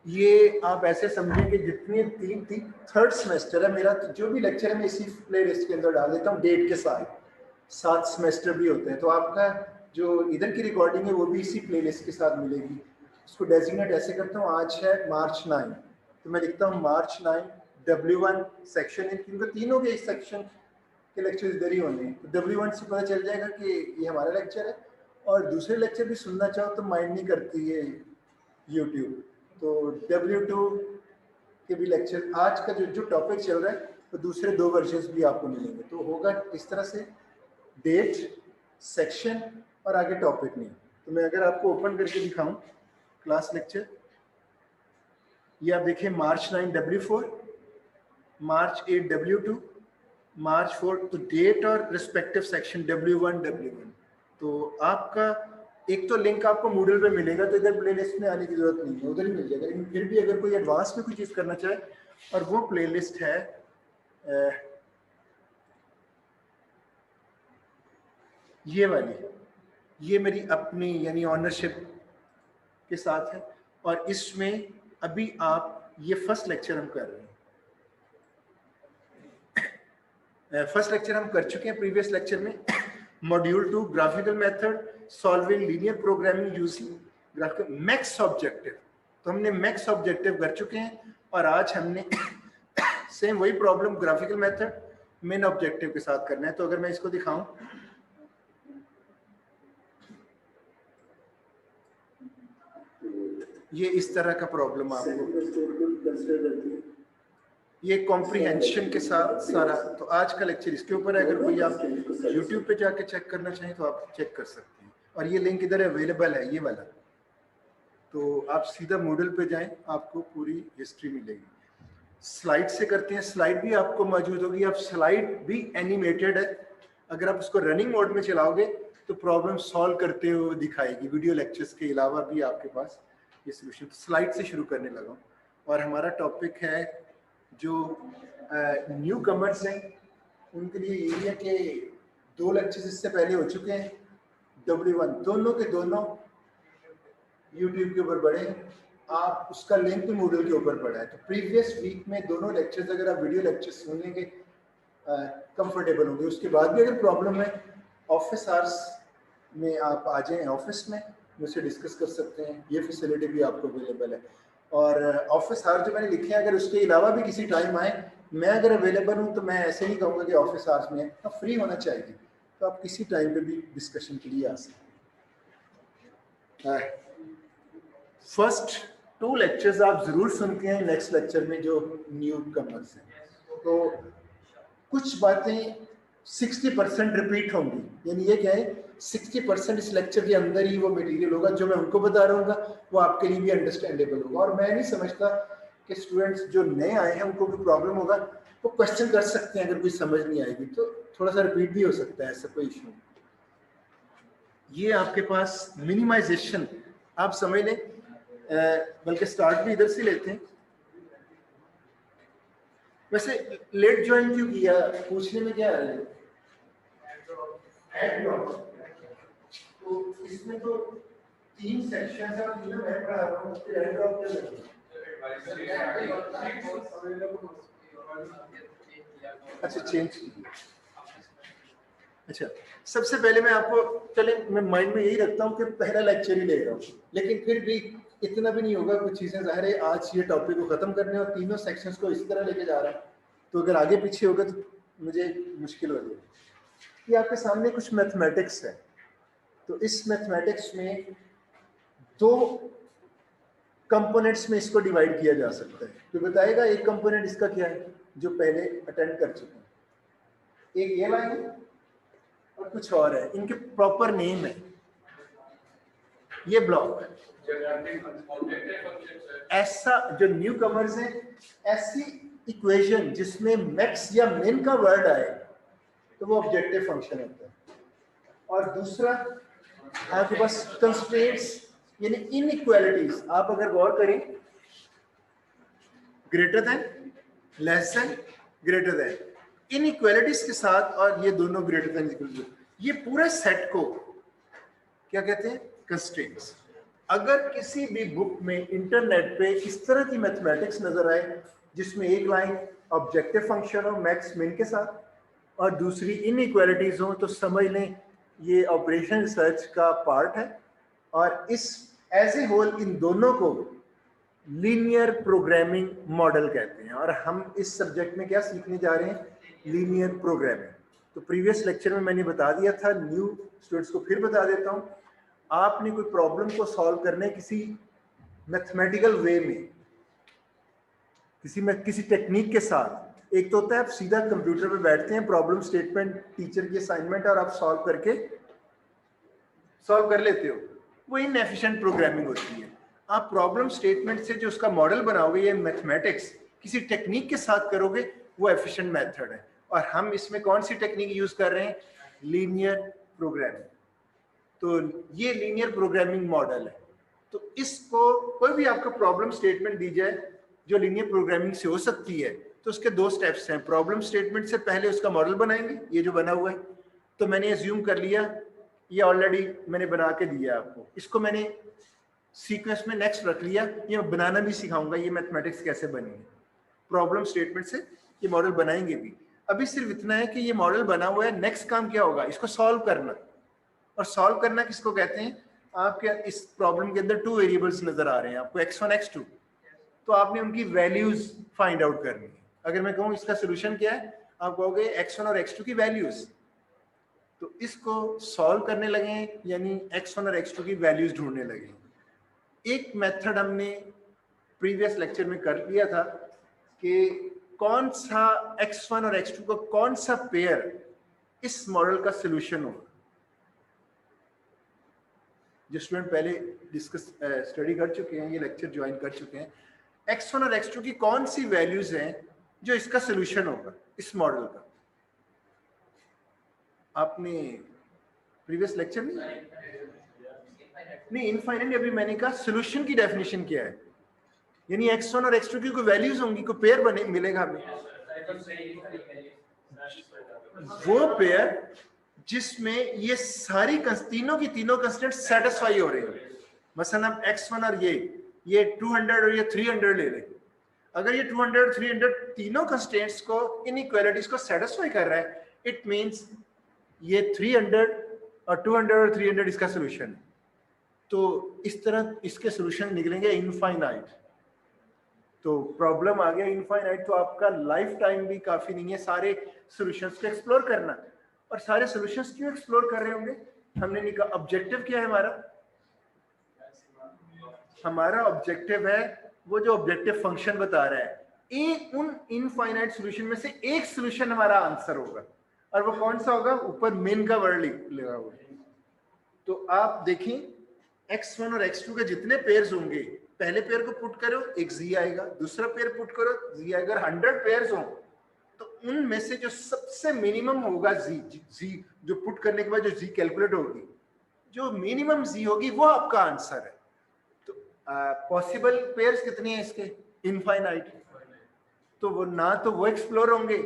ये आप ऐसे समझें कि जितनी थर्ड सेमेस्टर है मेरा, तो जो भी लेक्चर है मैं इसी प्ले लिस्ट के अंदर डाल देता हूँ डेट के साथ। 7 सेमेस्टर भी होते हैं, तो आपका जो इधर की रिकॉर्डिंग है वो भी इसी प्ले लिस्ट के साथ मिलेगी। उसको डेजिग्नेट ऐसे करता हूँ, आज है मार्च 9, तो मैं लिखता हूँ मार्च 9 W1 सेक्शन, इनको तीनों के इस सेक्शन के लेक्चर इधर ही होने हैं। तो W1 से पता चल जाएगा कि ये हमारा लेक्चर है, और दूसरे लेक्चर भी सुनना चाहो तो माइंड नहीं करती है यूट्यूब, तो W2 के भी लेक्चर, आज का जो टॉपिक चल रहा है तो दूसरे 2 वर्जन्स भी आपको मिलेंगे। तो होगा इस तरह से, डेट, सेक्शन और आगे टॉपिक नहीं। तो मैं अगर आपको ओपन करके दिखाऊं क्लास लेक्चर, ये आप देखें मार्च 9 W4, मार्च 8 W2, मार्च 4, तो डेट और रिस्पेक्टिव सेक्शन W1 W1। तो आपका एक तो लिंक आपको मूडल पे मिलेगा, तो इधर प्लेलिस्ट में आने की जरूरत नहीं है, उधर ही मिल जाएगा। लेकिन फिर भी अगर कोई एडवांस में कोई चीज़ करना चाहे, और वो प्लेलिस्ट है ये वाली, ये मेरी अपनी यानी ऑनरशिप के साथ है, और इसमें अभी आप ये फर्स्ट लेक्चर हम कर रहे हैं। फर्स्ट लेक्चर हम कर चुके हैं प्रीवियस लेक्चर में, module 2 graphical method solving linear programming using graphical max objective. तो हमने मैक्स ऑब्जेक्टिव कर चुके हैं, और आज हमने सेम वही problem graphical method main objective के साथ करना है। तो अगर मैं इसको दिखाऊं, ये इस तरह का प्रॉब्लम आपको, ये कॉम्प्रीहेंशन के साथ सारा। तो आज का लेक्चर इसके ऊपर है। अगर कोई आप YouTube पे जाके चेक करना चाहें तो आप चेक कर सकते हैं, और ये लिंक इधर अवेलेबल है, ये वाला। तो आप सीधा मूडल पे जाएं, आपको पूरी हिस्ट्री मिलेगी। स्लाइड से करते हैं, स्लाइड भी आपको मौजूद होगी। अब स्लाइड भी एनिमेटेड है, अगर आप उसको रनिंग मोड में चलाओगे तो प्रॉब्लम सॉल्व करते हुए दिखाएगी। वीडियो लेक्चर्स के अलावा भी आपके पास ये सोल्यूशन। स्लाइड से शुरू करने लगा, और हमारा टॉपिक है जो न्यू कमर्स हैं उनके लिए ये है कि 2 लेक्चर्स इससे पहले हो चुके हैं। W1 दोनों के दोनों यूट्यूब के ऊपर पड़े हैं, आप उसका लिंक भी मूडल के ऊपर पड़ा है। तो प्रीवियस वीक में दोनों लेक्चर्स अगर आप वीडियो लेक्चर्स सुनने के कंफर्टेबल होंगे, उसके बाद भी अगर प्रॉब्लम है ऑफिस आवर्स में आप आ जाएं, ऑफिस में मुझसे डिस्कस कर सकते हैं, ये फैसिलिटी भी आपको अवेलेबल है। और ऑफिस आवर्स जो मैंने लिखे हैं, अगर उसके अलावा भी किसी टाइम आए, मैं अगर अवेलेबल हूँ, तो मैं ऐसे नहीं कहूँगा कि ऑफिस आवर्स में तो फ्री होना चाहिए, तो आप किसी टाइम पे भी डिस्कशन के लिए आ सकते हैं। फर्स्ट 2 लेक्चर्स आप जरूर सुन के हैं, नेक्स्ट लेक्चर में जो न्यू कमर्स हैं, तो कुछ बातें 60% रिपीट होंगी। यानी ये क्या है, 60% इस लेक्चर के अंदर ही वो मटेरियल होगा जो मैं उनको बता रहा हूँ, वो आपके लिए भी अंडरस्टैंडेबल होगा। और मैं नहीं समझता कि स्टूडेंट्स जो नए आए हैं उनको भी प्रॉब्लम होगा, वो क्वेश्चन कर सकते हैं अगर कोई समझ नहीं आएगी तो थोड़ा सा रिपीट भी हो सकता है, ऐसा कोई इशू नहीं। ये आपके पास मिनिमाइजेशन आप समझ लें, बल्कि स्टार्ट भी इधर से लेते हैं। वैसे लेट ज्वाइन क्यों किया, पूछने में क्या है? तो इसमें तो 3 सेक्शन है, और तीनों मैं पढ़ा रहा हूँ, उसके एड ड्रॉप क्या लगेगा? अच्छा, चेंज कीजिए। अच्छा, सबसे पहले मैं आपको, चले मैं माइंड में यही रखता हूँ कि पहला लेक्चर ही ले रहा हूँ, लेकिन फिर भी इतना भी नहीं होगा, कुछ चीज़ें ज़ाहिर है आज ये टॉपिक को ख़त्म करने और तीनों सेक्शंस को इसी तरह लेके जा रहा है, तो अगर आगे पीछे होगा तो मुझे मुश्किल हो जाएगी। ये आपके सामने कुछ मैथमेटिक्स है, तो इस मैथमेटिक्स में 2 कंपोनेंट्स में इसको डिवाइड किया जा सकता है। तो बताएगा एक कंपोनेंट इसका क्या है जो पहले अटेंड कर चुके हैं, एक ये लाइन है और कुछ और है, इनके प्रॉपर नेम है। ये ब्लॉक ऐसा जो न्यू कमर्स है, ऐसी इक्वेशन जिसमें मैक्स या मिन का वर्ड आए तो वो ऑब्जेक्टिव फंक्शन होता है। और दूसरा आपके पास कंस्ट्रेंट्स यानी इनइक्वालिटीज, आप अगर गौर करें, greater than, less than, greater than, inequalities के साथ, और ये दोनों ग्रेटर देन इक्वल टू, ये पूरे सेट को क्या कहते हैं? कंस्ट्रेंट्स। अगर किसी भी बुक में इंटरनेट पे इस तरह की मैथमेटिक्स नजर आए जिसमें एक लाइन ऑब्जेक्टिव फंक्शन हो मैक्स मिन के साथ और दूसरी इनइक्वालिटीज हो, तो समझ लें ये ऑपरेशन रिसर्च का पार्ट है। और इस एज ए होल इन दोनों को लीनियर प्रोग्रामिंग मॉडल कहते हैं। और हम इस सब्जेक्ट में क्या सीखने जा रहे हैं? Linear programming. तो प्रीवियस लेक्चर में मैंने बता दिया था, न्यू स्टूडेंट्स को फिर बता देता हूँ। आपने कोई प्रॉब्लम को सॉल्व करने किसी मैथमेटिकल वे में, किसी टेक्निक के साथ, एक तो होता है आप सीधा कंप्यूटर पे बैठते हैं, प्रॉब्लम स्टेटमेंट टीचर की असाइनमेंट और आप सॉल्व कर लेते हो, वो इनएफिशिएंट प्रोग्रामिंग होती है। आप प्रॉब्लम स्टेटमेंट से जो उसका मॉडल बनाओगे, ये मैथमेटिक्स किसी टेक्निक के साथ करोगे, वो एफिशिएंट मेथड है। और हम इसमें कौन सी टेक्निक यूज कर रहे हैं? Linear programming. तो ये लीनियर प्रोग्रामिंग मॉडल है। तो इसको कोई भी आपको प्रॉब्लम स्टेटमेंट दी जाए जो लीनियर प्रोग्रामिंग से हो सकती है, तो उसके दो स्टेप्स हैं। प्रॉब्लम स्टेटमेंट से पहले उसका मॉडल बनाएंगे, ये जो बना हुआ है। तो मैंने एज्यूम कर लिया ये ऑलरेडी मैंने बना के दिया आपको, इसको मैंने सीक्वेंस में नेक्स्ट रख लिया। ये बनाना भी सिखाऊंगा, ये मैथमेटिक्स कैसे बनी है। प्रॉब्लम स्टेटमेंट से ये मॉडल बनाएंगे भी। अभी सिर्फ इतना है कि ये मॉडल बना हुआ है, नेक्स्ट काम क्या होगा? इसको सॉल्व करना। और सॉल्व करना किसको कहते हैं? आपके इस प्रॉब्लम के अंदर 2 वेरिएबल्स नजर आ रहे हैं आपको, x1 x2। तो आपने उनकी वैल्यूज फाइंड आउट करनी है। अगर मैं कहूँ इसका सोल्यूशन क्या है, आप कहोगे x1 और x2 की वैल्यूज। तो इसको सॉल्व करने लगे, यानी x1 और x2 की वैल्यूज ढूंढने लगे। एक मेथड हमने प्रीवियस लेक्चर में कर लिया था कि कौन सा x1 और x2 का कौन सा पेयर इस मॉडल का सोल्यूशन होगा। जो स्टूडेंट पहले डिस्कस स्टडी कर चुके हैं, ये लेक्चर ज्वाइन कर चुके हैं, x1 और x2 की कौन सी वैल्यूज हैं जो इसका सोल्यूशन होगा इस मॉडल का। आपने प्रीवियस लेक्चर में नहीं, इनफाइनाइट अभी मैंने कहा सोल्यूशन की डेफिनेशन क्या है, यानी x1 और x2 की कोई वैल्यूज होंगी, कोई पेयर बने मिलेगा हमें, वो पेयर जिसमें ये सारी तीनों की तीनों कंस्टेंट सेटिस्फाई हो रही है। मसलन हम x1 और ये 200 और ये 300 ले लें। अगर ये 200 और 300 तीनों कंस्टेंट्स को, इनइक्वालिटीज को सेटिस्फाई कर रहा है, इट मींस ये 300 और 200 और 300 इसका सोल्यूशन है। तो इस तरह इसके सोल्यूशन निकलेंगे इनफाइनाइट। तो प्रॉब्लम आ गया इनफाइनाइट, तो आपका लाइफ टाइम भी काफी नहीं है सारे सॉल्यूशंस को एक्सप्लोर करना। और सारे सॉल्यूशंस क्यों एक्सप्लोर कर रहे होंगे? हमने नहीं कहा ऑब्जेक्टिव क्या है हमारा ऑब्जेक्टिव है वो जो ऑब्जेक्टिव फंक्शन बता रहा है, एक उन इनफाइनाइट सॉल्यूशन में से एक सॉल्यूशन हमारा आंसर होगा। और वो कौन सा होगा? ऊपर मेन का वर्ड लगा हुआ है। तो आप देखें x1 और x2 के जितने पेयर्स होंगे, पहले पेयर को पुट करो एक z आएगा, दूसरा पेयर पुट करो z आएगा। 100 पेयर्स हो तो उनमें से जो सबसे मिनिमम होगा z जो पुट करने के बाद जो z कैलकुलेट होगी, जो मिनिमम z होगी वो आपका आंसर है। तो पॉसिबल पेयर्स कितने हैं इसके? इनफाइनाइट। तो वो ना तो वो एक्सप्लोर होंगे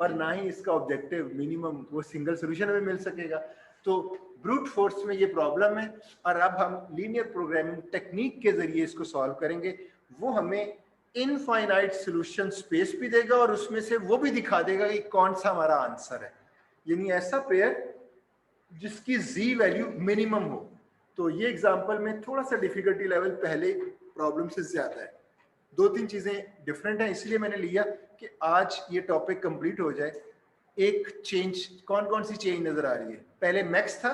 और ना ही इसका ऑब्जेक्टिव मिनिमम वो सिंगल सोल्यूशन में मिल सकेगा। तो ब्रूट फोर्स में ये प्रॉब्लम है। और अब हम लीनियर प्रोग्रामिंग टेक्निक के जरिए इसको सॉल्व करेंगे। वो हमें इनफाइनाइट सॉल्यूशन स्पेस भी देगा और उसमें से वो भी दिखा देगा कि कौन सा हमारा आंसर है, यानी ऐसा पेयर जिसकी z वैल्यू मिनिमम हो। तो ये एग्जांपल में थोड़ा सा डिफिकल्टी लेवल पहले प्रॉब्लम से ज्यादा है, 2-3 चीजें डिफरेंट हैं, इसलिए मैंने लिया कि आज ये टॉपिक कंप्लीट हो जाए। एक चेंज, कौन सी चेंज नजर आ रही है? पहले मैक्स था,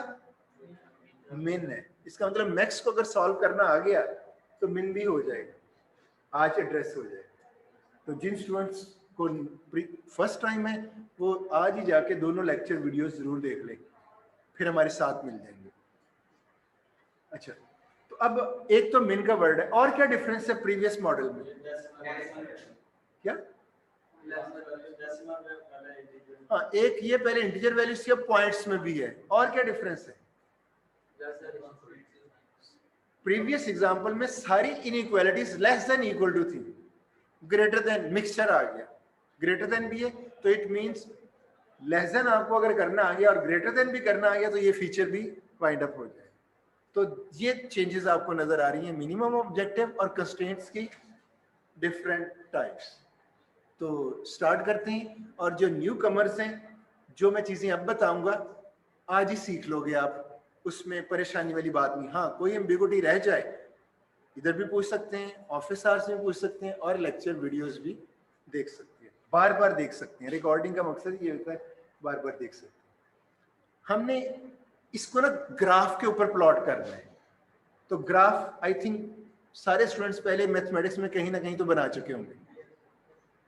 मिन है। इसका मतलब मैक्स को अगर सॉल्व करना आ गया तो मिन भी हो जाएगा, आज एड्रेस हो जाएगा। तो जिन स्टूडेंट्स को फर्स्ट टाइम है वो आज ही जाके दोनों लेक्चर वीडियोस जरूर देख लें, फिर हमारे साथ मिल जाएंगे। अच्छा, तो अब एक तो मिन का वर्ड है, और क्या डिफरेंस है प्रीवियस मॉडल में? क्या? हाँ, एक ये पहले इंटीजर वैल्यूज थी, अब पॉइंट्स में भी है। और क्या डिफरेंस है? प्रीवियस एग्जांपल में सारी inequalities less than equal to थी, ग्रेटर देन मिक्सचर आ गया, ग्रेटर देन भी है तो इट मींस लेस देन आपको अगर करना आ गया और ग्रेटर देन भी करना आ गया तो ये फीचर भी वाइंड अप हो जाए। तो ये चेंजेस आपको नजर आ रही हैं, मिनिमम ऑब्जेक्टिव और कंस्ट्रेंट्स की डिफरेंट टाइप्स। तो स्टार्ट करते हैं, और जो न्यू कमर्स हैं, जो मैं चीजें अब बताऊंगा आज ही सीख लोगे आप, उसमें परेशानी वाली बात नहीं। हाँ, कोई एम्बिगुइटी रह जाए इधर भी पूछ सकते हैं, ऑफिस आवर्स में पूछ सकते हैं, और लेक्चर वीडियोस भी देख सकते हैं, बार बार देख सकते हैं। रिकॉर्डिंग का मकसद ये होता है बार बार देख सकते हैं। हमने इसको ना ग्राफ के ऊपर प्लॉट करना है। तो ग्राफ आई थिंक सारे स्टूडेंट्स पहले मैथमेटिक्स में कहीं ना कहीं तो बना चुके होंगे।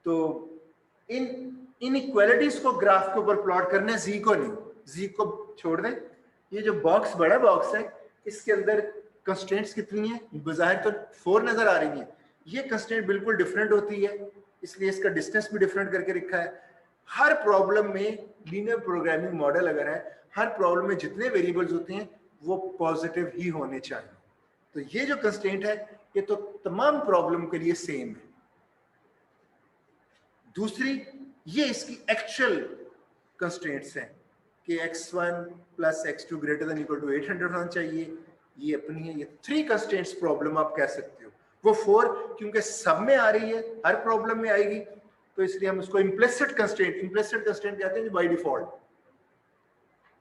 तो इन इनइक्वालिटीज को ग्राफ के ऊपर प्लॉट करना है, जी को नहीं, जी को छोड़ दें। ये जो बॉक्स, बड़ा बॉक्स है, इसके अंदर कंस्ट्रेंट्स कितनी है? बाहर तो 4 नजर आ रही है, ये कंस्ट्रेंट बिल्कुल डिफरेंट होती है, इसलिए इसका डिस्टेंस भी डिफरेंट करके रखा है। हर प्रॉब्लम में लीनियर प्रोग्रामिंग मॉडल अगर है, हर प्रॉब्लम में जितने वेरिएबल्स होते हैं वो पॉजिटिव ही होने चाहिए। तो ये जो कंस्ट्रेंट है ये तो तमाम प्रॉब्लम के लिए सेम है। दूसरी, ये इसकी एक्चुअल कंस्ट्रेंट्स हैं कि x1 plus x2 greater than equal to 800 होना चाहिए, ये अपनी है। ये 3 कंस्ट्रेंट्स प्रॉब्लम आप कह सकते हो। वो 4 क्योंकि सब में आ रही है, हर प्रॉब्लम में आएगी, तो इसलिए हम उसको इम्प्लिसिट कंस्ट्रेंट कहते हैं बाय डिफॉल्ट।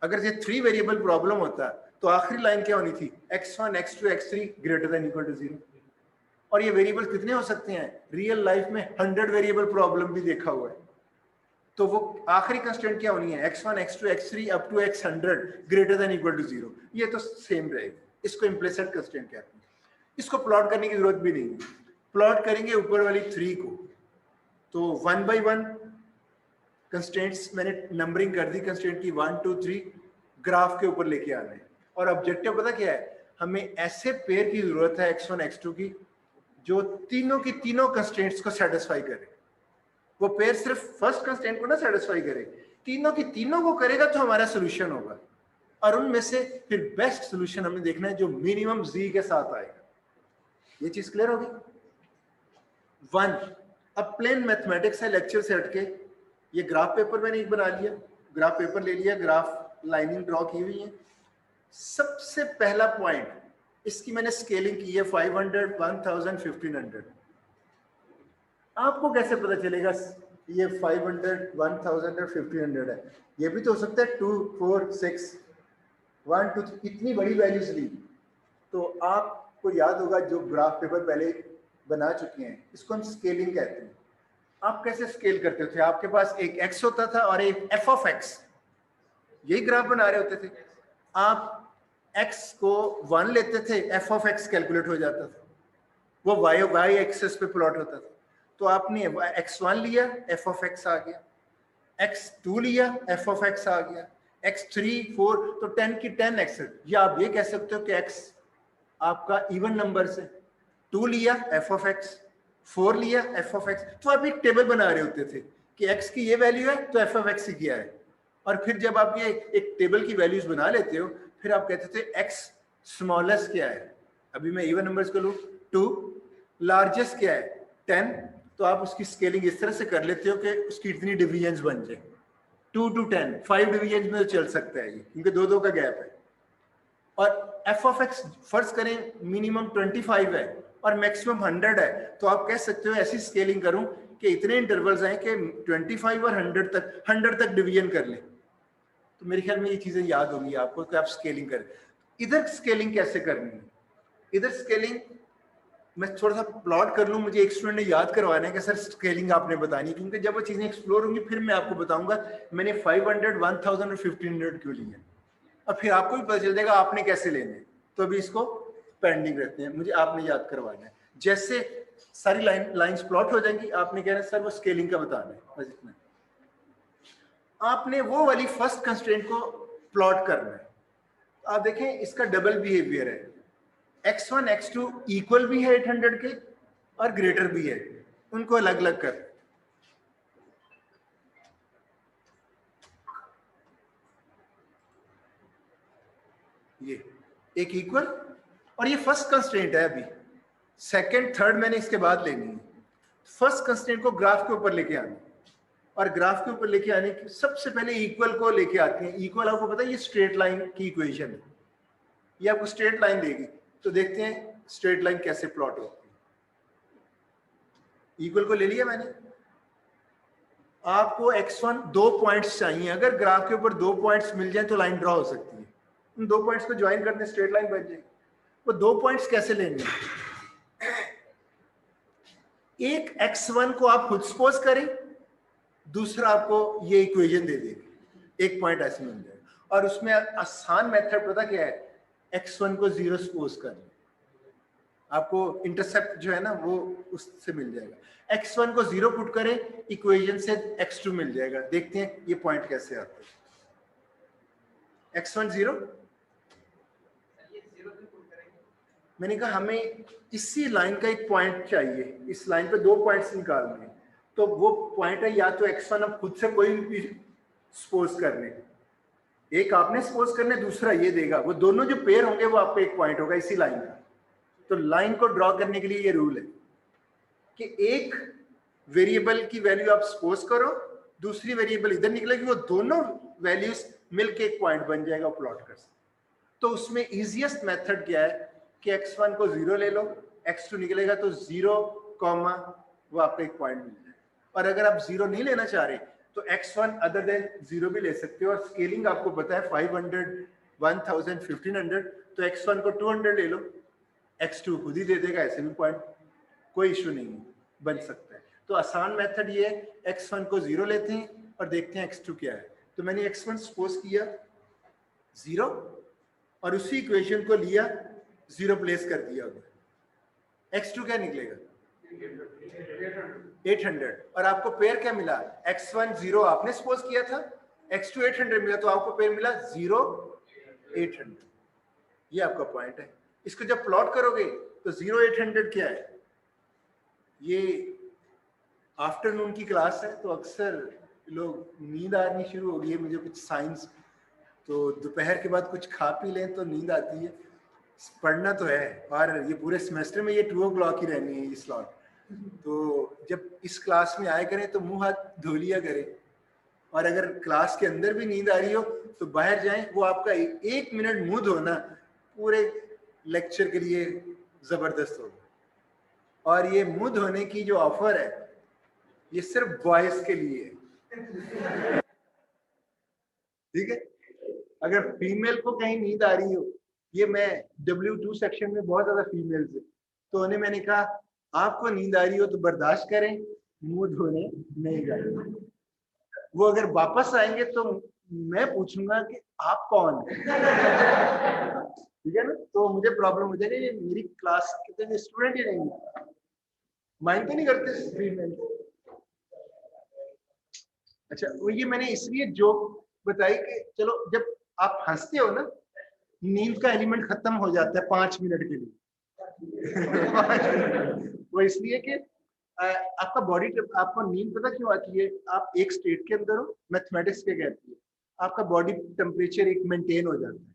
अगर ये 3 वेरिएबल प्रॉब्लम होता तो आखिरी लाइन क्या होनी थी? x1 x2 x3 greater than equal to 0। और ये वेरिएबल कितने हो सकते हैं? रियल लाइफ में 100 वेरिएबल प्रॉब्लम भी देखा हुआ है। तो वो आखिरी कंस्ट्रेंट क्या होनी है? x1 x2 x3 up to x100 greater than equal to 0। ये तो सेम रहेगी, इसको इम्प्लिसिट कंस्ट्रेंट कहते हैं। इसको प्लॉट करने की जरूरत भी नहीं है, प्लॉट करेंगे ऊपर वाली 3 को। तो 1 बाय 1 कंस्ट्रेंट्स मैंने नंबरिंग कर दी, कंस्ट्रेंट की 1 2 3 ग्राफ के ऊपर लेके आना है। और ऑब्जेक्टिव पता क्या है? हमें ऐसे पेयर की जरूरत है x1 x2 की जो तीनों की तीनों कंस्ट्रेंट्स को सेटिस्फाई करे। वो पेयर सिर्फ फर्स्ट कंस्ट्रेंट को ना सेटिस्फाई करे, तीनों की तीनों को करेगा तो हमारा सोल्यूशन होगा। और उनमें से फिर बेस्ट सोल्यूशन हमें देखना है जो मिनिमम z के साथ आएगा। ये चीज क्लियर होगी? 1, अब प्लेन मैथमेटिक्स है, लेक्चर से हटके। ये ग्राफ पेपर मैंने एक बना लिया, ग्राफ पेपर ले लिया, ग्राफ लाइनिंग ड्रॉ की हुई है। सबसे पहला पॉइंट, इसकी मैंने स्केलिंग की है 500 1000 1500। आपको कैसे पता चलेगा ये 500 1000 और 1500 है? ये भी तो हो सकता है 2 4 6 1 2 इतनी बड़ी वैल्यूज ली। तो आपको याद होगा जो ग्राफ पेपर पहले बना चुके हैं, इसको हम स्केलिंग कहते हैं। आप कैसे स्केल करते थे? आपके पास एक x होता था और एक f ऑफ x, यही ग्राफ बना रहे होते थे। आप x को 1 लेते थे, f ऑफ x कैलकुलेट हो जाता था, वो y एक्सिस पे प्लॉट होता था। तो आपने x1 लिया, f ऑफ x आ गया, x2 लिया, f ऑफ x आ गया, x3 4, तो 10 की 10 x। या आप ये कह सकते हो कि x आपका इवन नंबर से 2 लिया f ऑफ x, 4 लिया f ऑफ x। तो आप एक टेबल बना रहे होते थे कि x की ये वैल्यू है तो f ऑफ x ही किया है। और फिर जब आप ये एक टेबल की वैल्यूज बना लेते हो, फिर आप कहते थे x स्मॉलेस्ट क्या है। अभी मैं इवन नंबर्स को लूँ 2, लार्जेस्ट क्या है 10, तो आप उसकी स्केलिंग इस तरह से कर लेते हो कि उसकी इतनी डिवीजन्स बन जाए। 2 to 10 5 डिवीजन में तो चल सकता है ये, क्योंकि 2 का गैप है। और f ऑफ x फर्ज करें मिनिमम 25 है और मैक्सिमम 100 है, तो आप कह सकते हो ऐसी स्केलिंग करूं कि इतने इंटरवल्स आए कि 25 और 100 तक डिवीजन कर लें। तो मेरे ख्याल में ये चीजें याद होंगी आपको कि आप स्केलिंग करें। इधर स्केलिंग कैसे करनी है? इधर स्केलिंग मैं थोड़ा सा प्लॉट कर लूं, मुझे एक स्टूडेंट ने याद करवाना है कि सर स्केलिंग आपने बतानी, क्योंकि जब वो चीजें एक्सप्लोर होंगी फिर मैं आपको बताऊंगा मैंने 500 1000 और 1500 क्यों लिए, और फिर आपको भी पता चल जाएगा आपने कैसे लेने। तो अभी इसको पेंडिंग रखते हैं, मुझे आपने याद करवाना है। जैसे सारी लाइंस प्लॉट हो जाएंगी, आपने कहना सर वो स्केलिंग का बताना है, बस इतना। आपने वो वाली फर्स्ट कंस्ट्रेंट को प्लॉट करना है। आप देखें इसका डबल बिहेवियर है, x1 x2 इक्वल भी है 800 के और ग्रेटर भी है, उनको अलग अलग कर। ये एक इक्वल, और ये फर्स्ट कंस्ट्रेंट है, अभी सेकंड थर्ड मैंने इसके बाद लेनी है। फर्स्ट कंस्ट्रेंट को ग्राफ के ऊपर लेके आना, और ग्राफ के ऊपर लेके आने की सबसे पहले इक्वल को लेके आते हैं। इक्वल आपको पता है ये स्ट्रेट लाइन की इक्वेशन है, ये आपको स्ट्रेट लाइन देगी। तो देखते हैं स्ट्रेट लाइन कैसे प्लॉट होती है। इक्वल को ले लिया मैंने। आपको x1 2 पॉइंट्स चाहिए, अगर ग्राफ के ऊपर 2 पॉइंट्स मिल जाए तो लाइन ड्रॉ हो सकती है। उन 2 पॉइंट्स को ज्वाइन करने स्ट्रेट लाइन बन जाएगी। वो 2 पॉइंट्स कैसे लेंगे? एक x1 को आप खुद सपोज करें, दूसरा आपको ये इक्वेशन दे देगी, एक पॉइंट ऐसे मिल जाएगा। और उसमें आसान मेथड पता क्या है? x1 को 0 सपोज करें, आपको इंटरसेप्ट जो है ना वो उससे मिल जाएगा। x1 को 0 पुट करें, इक्वेशन से x2 मिल जाएगा। देखते हैं ये पॉइंट कैसे आते हैं। x1 0, मैंने कहा हमें इसी लाइन का एक पॉइंट चाहिए, इस लाइन पे 2 पॉइंट्स निकालने हैं। तो वो पॉइंट है या तो x1 अब खुद से कोई भी सपोज करने, एक आपने सपोज करने, दूसरा ये देगा, वो दोनों जो पेयर होंगे वो आपको एक पॉइंट होगा इसी लाइन का। तो लाइन को ड्रॉ करने के लिए ये रूल है कि एक वेरिएबल की वैल्यू आप सपोज करो, दूसरी वेरिएबल इधर निकलेगी, वो दोनों वैल्यूज मिलके एक पॉइंट बन जाएगा, प्लॉट कर सकते। तो उसमें इजीएस्ट मेथड क्या है कि x1 को 0 ले लो, x2 निकलेगा तो 0, वो आपको एक पॉइंट मिल जाएगा। और अगर आप 0 नहीं लेना चाह रहे तो x1 अदर देन 0 भी ले सकते हो। और स्केलिंग आपको पता है 500, 1000, 1500, तो x1 को 200 ले लो, x2 खुद ही दे देगा, ऐसे भी पॉइंट कोई इशू नहीं है, बन सकता है। तो आसान मेथड ये है, x1 को 0 लेते हैं और देखते हैं x2 क्या है। तो मैंने x1 सपोज किया 0 और उसी इक्वेशन को लिया, 0 प्लेस कर दिया, x2 क्या निकलेगा? 800। और आपको पेयर क्या मिला? x1 0 आपने सपोज किया था, x2 800 मिला, तो आपको पेयर मिला 0 800। ये आपका पॉइंट है। इसको जब प्लॉट करोगे तो 0 800 क्या है? ये आफ्टरनून की क्लास है तो अक्सर लोग नींद आनी शुरू हो गई है, मुझे कुछ साइंस, तो दोपहर के बाद कुछ खा पी लें तो नींद आती है। पढ़ना तो है और ये पूरे सेमेस्टर में ये 2 o'clock ही रहनी है ये स्लॉट। तो जब इस क्लास में आए करें तो मुंह हाथ धो लिया करें, और अगर क्लास के अंदर भी नींद आ रही हो तो बाहर जाएं। वो आपका 1 मिनट मुंह धोना पूरे लेक्चर के लिए जबरदस्त होगा। और ये मुंह धोने की जो ऑफर है ये सिर्फ बॉयज के लिए है, ठीक है? अगर फीमेल को कहीं नींद आ रही हो, ये मैं W2 सेक्शन में बहुत ज्यादा फीमेल्स है, तो उन्हें मैंने कहा आपको नींद आ रही हो तो बर्दाश्त करें, मुंह धोने नहीं जाए। वो अगर वापस आएंगे तो मैं पूछूंगा कि आप कौन है, ठीक है ना? तो मुझे प्रॉब्लम हो जाएगी, ये मेरी क्लास के स्टूडेंट ही नहीं माइंड तो नहीं करते फीमेल। अच्छा, वो ये मैंने इसलिए जोक बताई कि चलो जब आप हंसते हो ना, नींद का एलिमेंट खत्म हो जाता है 5 मिनट के लिए। वो इसलिए कि आपका बॉडी, आपको नींद पता क्यों आती है? आप एक स्टेट के अंदर हो, मैथमेटिक्स के कहती है, आपका बॉडी टेम्परेचर एक मेंटेन हो जाता है,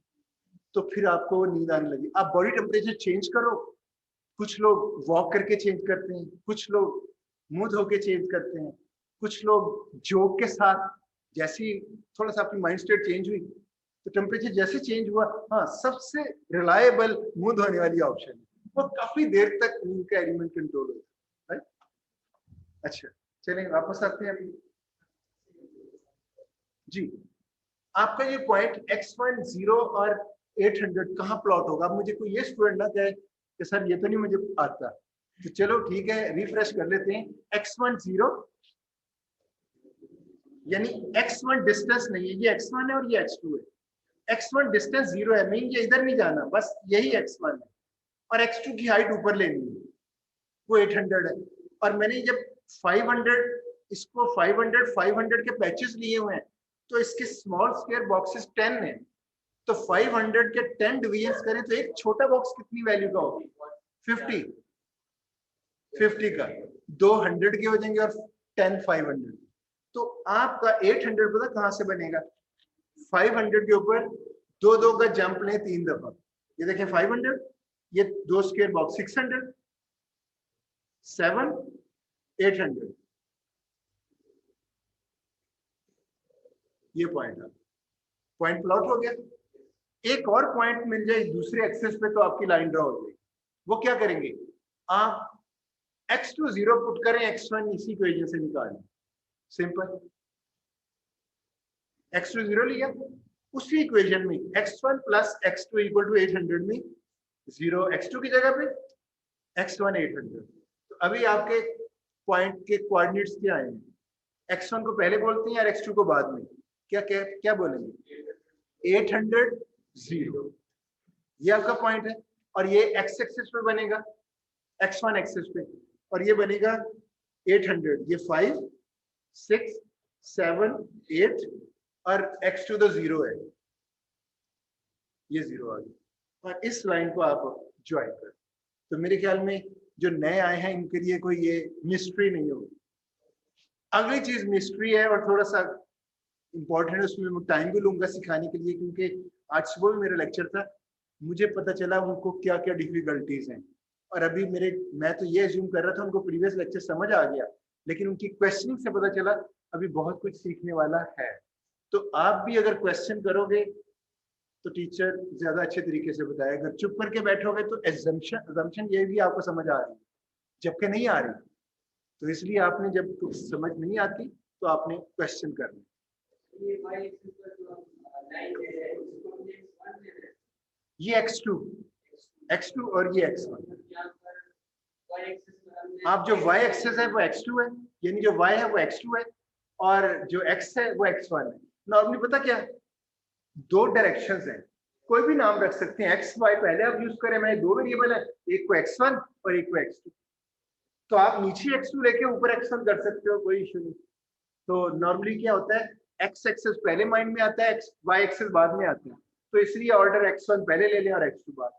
तो फिर आपको वो नींद आने लगी। आप बॉडी टेम्परेचर चेंज करो, कुछ लोग वॉक करके चेंज करते हैं, कुछ लोग मुंह धो के चेंज करते हैं, कुछ लोग जोक के साथ, जैसी थोड़ा सा आपकी माइंड स्टेट चेंज हुई तो टेम्परेचर जैसे चेंज हुआ, हाँ सबसे रिलायबल मुंह धोने वाली ऑप्शन है, वो काफी देर तक नींद का एलिमेंट कंट्रोल होता है। अच्छा चलें वापस आते हैं अभी जी। आपका ये पॉइंट x1 0 और 800 कहाँ प्लॉट होगा? अब मुझे कोई ये स्टूडेंट ना कहे कि सर ये तो नहीं मुझे आता, तो चलो ठीक है रिफ्रेश कर लेते हैं। x1 0 यानी x1 डिस्टेंस नहीं है, ये x1 है और ये x2 है। x1 डिस्टेंस 0 है, मीन ये इधर नहीं जाना, बस यही x1 है, और x2 की हाइट ऊपर लेनी है, वो 800 है। और मैंने जब 500 इसको 500 के पैचेस लिए हुए हैं, तो इसके स्मॉल स्क्वायर बॉक्सेस 10 है, तो 500 के 10 डिवीजन करें तो एक छोटा बॉक्स कितनी वैल्यू का होगा? 50 का 2 100 के हो जाएंगे और 10 500। तो आपका 800 पता कहां से बनेगा? 500 के ऊपर 2 का जंप लें 3 दफा, ये देखें 500, ये 2 स्क्वायर बॉक्स 600, 7 800, ये पॉइंट प्लॉट हो गया। एक और पॉइंट मिल जाए दूसरे एक्सेस पे तो आपकी लाइन ड्रॉ हो जाएगी। वो क्या करेंगे, आप x2 0 पुट करें, x1 इसी इक्वेशन से निकालें, सिंपल। x2 0 लिया, उसी इक्वेशन में x1 plus x2 equal to 800 में 0 x2 की जगह पे x1 800। तो अभी आपके पॉइंट के कोऑर्डिनेट्स क्या आए हैं, x1 को पहले बोलते हैं और x2 को बाद में, क्या क्या क्या बोलेंगे, 800 0, ये आपका पॉइंट है। और ये x एक्सिस पे बनेगा, x1 एक्सिस पे, और ये बनेगा 800, ये 5 6 7 8, और x2 तो 0 है, ये 0 आ गया। और इस लाइन को आप ज्वाइन कर, तो मेरे ख्याल में जो नए आए हैं इनके लिए कोई ये मिस्ट्री नहीं होगी। अगली चीज मिस्ट्री है और थोड़ा सा इंपॉर्टेंट है, उसमें मैं टाइम भी लूंगा सिखाने के लिए, क्योंकि आज सुबह भी मेरा लेक्चर था, मुझे पता चला उनको क्या क्या डिफिकल्टीज हैं। और अभी मैं तो ये अज्यूम कर रहा था उनको प्रीवियस लेक्चर समझ आ गया, लेकिन उनकी क्वेश्चनिंग से पता चला अभी बहुत कुछ सीखने वाला है। तो आप भी अगर क्वेश्चन करोगे तो टीचर ज्यादा अच्छे तरीके से बताए, अगर चुप करके बैठोगे तो एजम्पशन ये भी आपको समझ आ रही है, जबकि नहीं आ रही। तो इसलिए आपने जब कुछ समझ नहीं आती तो आपने क्वेश्चन करना। ये x2 और ये x1, आप जो y एक्सेस है वो x2 है, यानी जो y है वो x2 है, और जो x है वो x1 है। नॉर्मली पता क्या, दो डायरेक्शंस हैं, कोई भी नाम रख सकते हैं, x y पहले आप यूज करें, मैंने दो वेरिएबल है, एक को x1 और एक को x2, तो आप नीचे x2 लेके ऊपर x1 कर सकते हो, कोई इशू नहीं। तो नॉर्मली क्या होता है, x एक्सेस पहले माइंड में आता है, y एक्सेस बाद में आता है, तो इसलिए ऑर्डर x1 पहले ले लें और x2 बाद,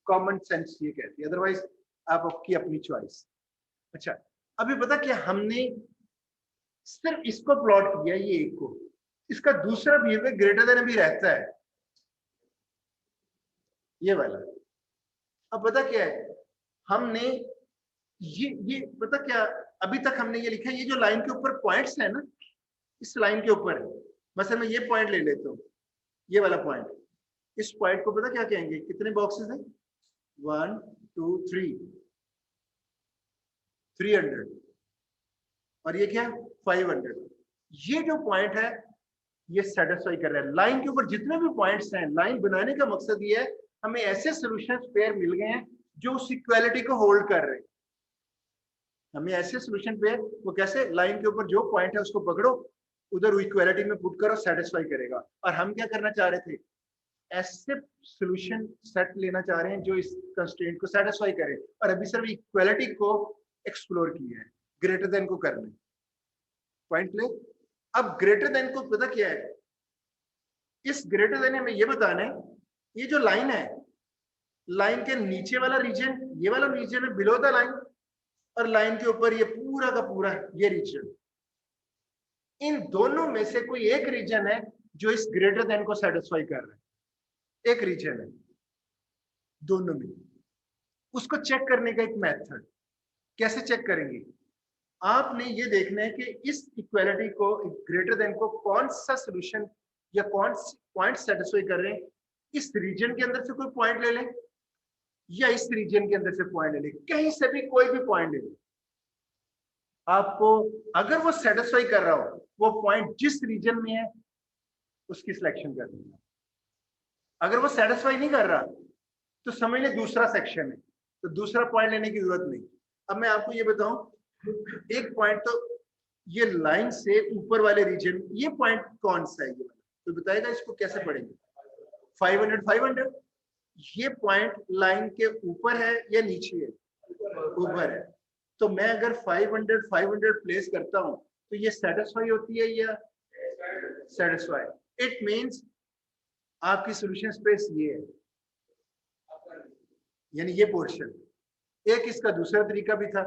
कॉमन सेंस ये कहती है, अदरवाइज आप आपकी अपनी चॉइस। अच्छा, अभी पता क्या, हमने सिर्फ इसको प्लॉट किया, ये एक को, इसका दूसरा बिहेवियर ग्रेटर देन भी रहता है, ये वाला। अब पता क्या है, हमने ये पता क्या, अभी तक हमने ये लिखा है, ये जो लाइन के ऊपर पॉइंट्स है ना, इस लाइन के ऊपर, मतलब मैं ये पॉइंट ले लेता हूँ, ये वाला पॉइंट, इस पॉइंट को पता क्या कहेंगे, कितने बॉक्सेस हैं, 1 2 3, 300, और ये क्या 500। ये जो पॉइंट है ये सेटिस्फाई कर रहा है। लाइन के ऊपर जितने भी पॉइंट्स हैं, लाइन बनाने का मकसद ये है हमें ऐसे सॉल्यूशंस पेयर मिल गए हैं जो उस इक्वालिटी को होल्ड कर रहे हैं। हमें ऐसे सॉल्यूशन पेयर, वो कैसे, लाइन के ऊपर जो पॉइंट है उसको पकड़ो, उधर इक्वालिटी में पुट करो, सेटिस्फाई करेगा। और हम क्या करना चाह रहे थे, ऐसे सॉल्यूशन सेट लेना चाह रहे हैं जो इस कंस्ट्रेंट को सेटिस्फाई करे, और अभी सिर्फ इक्वालिटी को एक्सप्लोर किया है, ग्रेटर देन को करना है। Point clear. अब ग्रेटर देन को पता क्या है, इस ग्रेटर देन में ये बताना है, ये जो लाइन है, लाइन के नीचे वाला रीजन, ये वाला रीजन है बिलो द लाइन, और लाइन के ऊपर ये पूरा का पूरा ये रीजन, इन दोनों में से कोई एक रीजन है जो इस ग्रेटर देन को सेटिस्फाई कर रहा है, एक रीजन है दोनों में। उसको चेक करने का एक मेथड, कैसे चेक करेंगे, आपने ये देखना है कि इस इक्वालिटी को, ग्रेटर देन को, कौन सा सॉल्यूशन या कौन से पॉइंट सेटिस्फाई कर रहे हैं, इस रीजन के अंदर से कोई पॉइंट ले लें या इस रीजन के अंदर से पॉइंट ले लें, कहीं से भी कोई भी पॉइंट ले लें। आपको अगर वो सेटिस्फाई कर रहा हो, वो पॉइंट जिस रीजन में है उसकी सिलेक्शन करनी है। अगर वो सेटिस्फाई नहीं कर रहा तो समझ लें दूसरा सेक्शन है, तो दूसरा पॉइंट लेने की जरूरत नहीं। अब मैं आपको ये बताऊं, एक पॉइंट तो ये लाइन से ऊपर वाले रीजन, ये पॉइंट कौन सा है, ये तो बताएगा, इसको कैसे पढ़ेंगे, 500 ये पॉइंट लाइन के ऊपर है या नीचे है, ऊपर है। तो मैं अगर 500 प्लेस करता हूं तो ये सेटिस्फाई होती है या सेटिस्फाई, इट मींस आपकी सॉल्यूशन स्पेस ये है, यानी ये पोर्शन। एक इसका दूसरा तरीका भी था,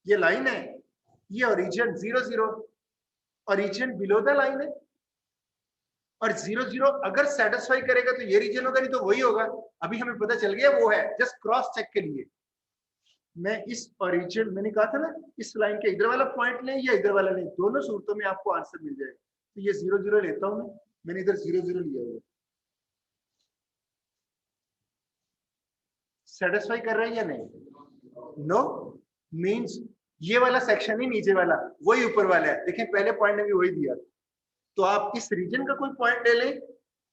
ये लाइन है, ये origin 0 0, origin below the line है, और 0 0 अगर सेटिस्फाई करेगा तो ये रीजन होगा, नहीं तो वही होगा। अभी हमें पता चल गया वो है, जस्ट क्रॉस चेक के लिए मैं इस ओरिजिन, मैंने कहा था ना, इस लाइन के इधर वाला पॉइंट लें या इधर वाला लें, दोनों सूरतों में आपको आंसर मिल जाएगा। तो ये 0 0 लेता हूं, मैंने इधर 0 0 लिया हुआ, सेटिस्फाई कर रहा है या नहीं? नो, मींस ये वाला सेक्शन ही नीचे वाला वही ऊपर वाला है। देखिए पहले पॉइंट ने भी वही दिया, तो आप इस रीजन का कोई पॉइंट ले लें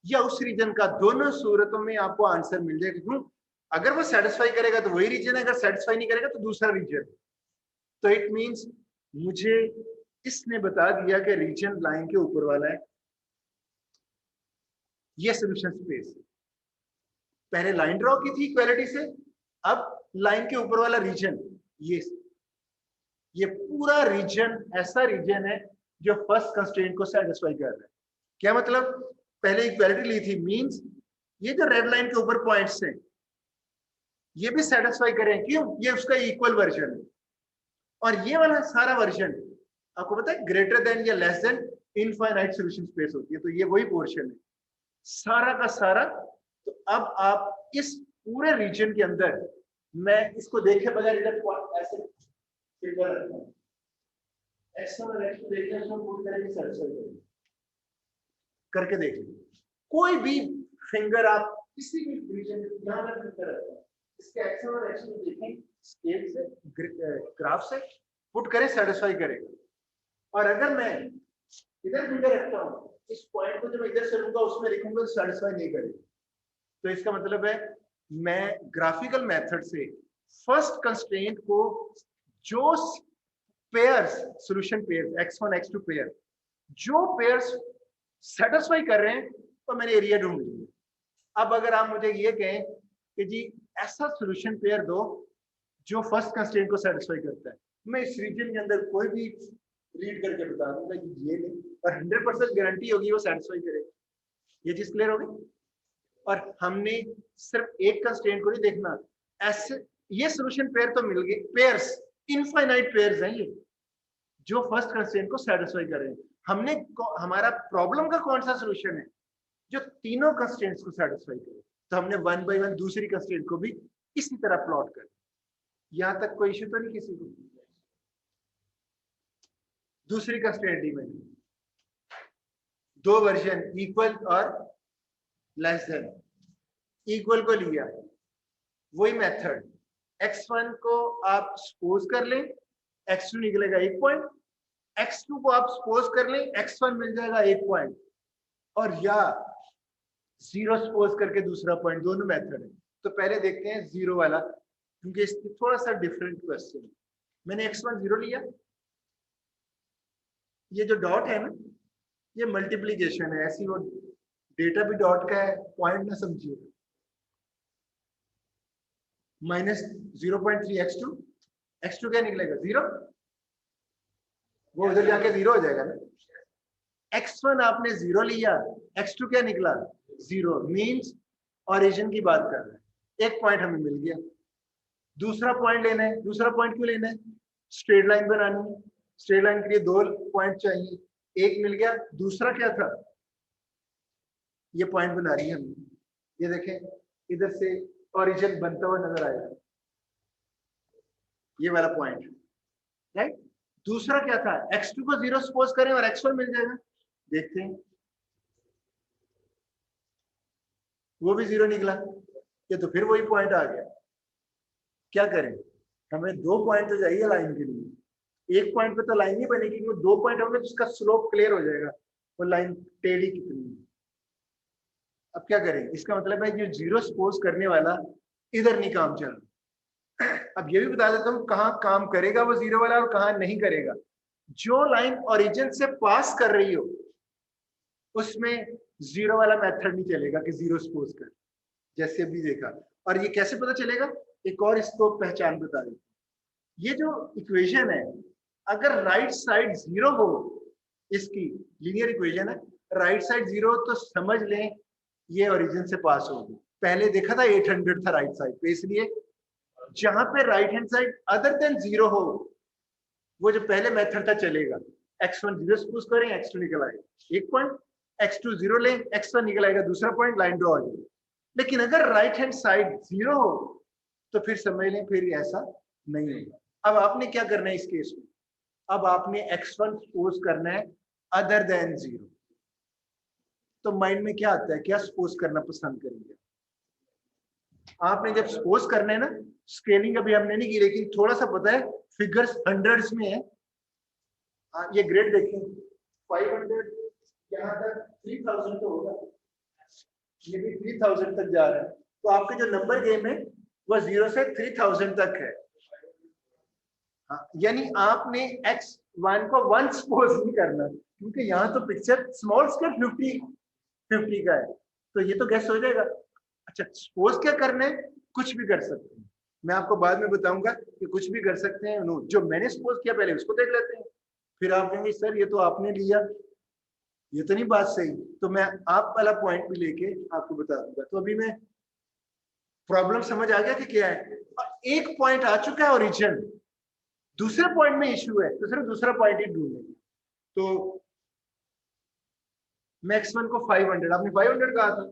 या उस रीजन का, दोनों सूरतों में आपको आंसर मिल जाएगा। क्यों? अगर वो सेटिस्फाई करेगा तो वही रीजन है, अगर सेटिस्फाई नहीं करेगा तो दूसरा रीजन। तो इट मींस मुझे इसने बता दिया कि रीजन लाइन के ऊपर वाला है, ये सोल्यूशन स्पेस। पहले लाइन ड्रॉ की थी इक्वालिटी से, अब लाइन के ऊपर वाला रीजन, ये पूरा रीजन ऐसा रीजन है जो फर्स्ट कंस्ट्रेंट को सेटिस्फाई कर रहा है। क्या मतलब? पहले इक्वालिटी ली थी, मींस ये जो रेड लाइन के ऊपर पॉइंट्स हैं ये भी सेटिस्फाई करें। क्यों? ये उसका इक्वल वर्जन है। और ये वाला सारा वर्जन आपको पता है ग्रेटर देन या less than infinite solution space होती है, तो ये वही पोर्शन है सारा का सारा। तो अब आप इस पूरे रीजन के अंदर, मैं इसको देखे बगैर इधर ऐसे फिगर रखता हूं, एक्सटर्नल एक्स को देखते हैं, इसको पुट करेंगे सेटिस्फाई करेंगे करके देख लीजिए। कोई भी फिंगर आप किसी भी रीजन में यहां पर फिंगर रखते हैं, इसके एक्सटर्नल एक्स को देखें, स्केल से ग्राफ से पुट करें, सेटिस्फाई करेगा। और अगर मैं इधर फिंगर रखता हूं, इस पॉइंट को जब इधर से लूंगा उसमें लिखूंगा तो सेटिस्फाई नहीं करेगा। तो इसका मतलब है मैं ग्राफिकल मेथड से फर्स्ट कंस्ट्रेंट को जो pairs, solution pairs x1 x2 pair, जो पेयर्स सेटिस्फाई कर रहे हैं तो मैंने एरिया ढूंढ लिया। अब अगर आप मुझे ये कहें कि जी ऐसा सॉल्यूशन पेयर दो जो फर्स्ट कंस्ट्रेंट को सेटिस्फाई करता है, मैं इस रीजन के अंदर कोई भी रीड करके बता दूंगा कि ये नहीं, और 100% गारंटी होगी वो सेटिस्फाई करेगा। ये चीज क्लियर हो गई? और हमने सिर्फ एक कंस्ट्रेंट को नहीं देखना, ऐसे ये सॉल्यूशन पेयर तो मिल गए, पेयर्स इनफाइनाइट पेयर्स हैं ये जो फर्स्ट कंस्ट्रेंट को सेटिस्फाई कर रहे हैं। हमने हमारा प्रॉब्लम का कौन सा सॉल्यूशन है जो तीनों कंस्ट्रेंट्स को सेटिस्फाई करे, तो हमने वन बाय वन दूसरी कंस्ट्रेंट को भी इसी तरह प्लॉट कर। यहां तक कोई इश्यू तो नहीं किसी को? दूसरी कंस्ट्रेंट ही में दो वर्जन इक्वल और लेस देन, इक्वल को लिया, वही मेथड, x1 को आप सपोज कर लें, x2 निकलेगा 1 पॉइंट, x2 को आप सपोज कर लें, x1 मिल जाएगा 1 पॉइंट, और या 0 सपोज करके दूसरा पॉइंट, दोनों मेथड है। तो पहले देखते हैं 0 वाला, क्योंकि इसकी थोड़ा सा डिफरेंट क्वेश्चन है। मैंने x1 0 लिया, ये जो डॉट है ना ये मल्टीप्लीकेशन है, ऐसी वो डेटा भी डॉट का है, पॉइंट ना समझिए। माइनस 0.3 x2, x2 क्या निकलेगा 0, वो उधर जाके 0 हो जाएगा ना। x1 आपने 0 लिया, x2 क्या निकला 0, मींस ओरिजिन की बात कर रहे हैं। एक पॉइंट हमें मिल गया, दूसरा पॉइंट लेना है। दूसरा पॉइंट क्यों लेना है? स्ट्रेट लाइन बनानी है, स्ट्रेट लाइन के लिए 2 पॉइंट चाहिए, एक मिल गया, दूसरा क्या था, ये पॉइंट बना रही है हमने, ये देखें इधर से ओरिजिन बनता हुआ नजर आएगा, ये वाला पॉइंट, राइट। दूसरा क्या था, x2 को 0 सपोज करें और x1 मिल जाएगा, देखते हैं वो भी 0 निकला, ये तो फिर वही पॉइंट आ गया। क्या करें, हमें 2 पॉइंट तो चाहिए लाइन के लिए, एक पॉइंट पे तो लाइन नहीं बनेगी, वो 2 पॉइंट होंगे तो उसका स्लोप क्लियर हो जाएगा, वो लाइन टेढ़ी कितनी है। अब क्या करें, इसका मतलब है जो 0 सपोज करने वाला इधर नहीं काम चल रहा। अब ये भी बता देता हूँ कहाँ काम करेगा वो 0 वाला और कहाँ नहीं करेगा। जो लाइन ओरिजिन से पास कर रही हो उसमें 0 वाला मेथड नहीं चलेगा कि 0 सपोज कर, जैसे अभी देखा। और ये कैसे पता चलेगा, एक और इसको पहचान बता दें। ये जो इक्वेशन है, अगर राइट साइड 0 हो, इसकी लीनियर इक्वेशन है, राइट साइड 0 तो समझ लें ये ओरिजिन से पास होगी। पहले देखा था 800 था राइट साइड पे, इसलिए जहां पे right hand side other than 0 हो वो जो पहले मेथड था चलेगा। x1 0 सपोज करें, x2 निकल आएगा 1 पॉइंट, x2 0 लें, x1 निकल आएगा दूसरा पॉइंट, लाइन ड्रॉ हो जाएगी। लेकिन अगर राइट हैंड साइड 0 हो तो फिर समझ लें फिर ऐसा नहीं होगा। अब आपने क्या करना है इस केस में, अब आपने x1 सपोज करना है अदर देन 0। तो माइंड में क्या आता है, क्या सपोज करना पसंद करेंगे? आपने जब सपोज करना है ना, स्केलिंग अभी हमने नहीं की, लेकिन थोड़ा सा पता है फिगर्स हंड्रेड्स में है। ये ग्रेड देखिए 500 यहाँ तक 3000 तो होगा, ये भी 3000 तक जा रहा है। तो आपके जो नंबर गेम है वो 0 से 3000 तक है। यानी आपने x1 को 1 सपोज नहीं करना, क्योंकि यहाँ तो पिक्चर स्मॉल स्केल 50 का है, तो ये तो गैस हो जाएगा। अच्छा, सपोज क्या करना है, कुछ भी कर सकते हैं, मैं आपको बाद में बताऊंगा कि कुछ भी कर सकते हैं। जो मैंने सपोज किया पहले उसको देख लेते हैं, फिर आप कहेंगे सर ये तो आपने लिया, ये तो नहीं बात सही, तो मैं आप वाला पॉइंट भी लेके आपको बता दूंगा। तो अभी मैं प्रॉब्लम समझ आ गया कि क्या है। एक पॉइंट आ चुका है ओरिजिन, दूसरे पॉइंट में इश्यू है, तो सिर्फ दूसरा पॉइंट ही ढूंढेंगे। तो मैक्स वन को 500, आपने 500 कहा था,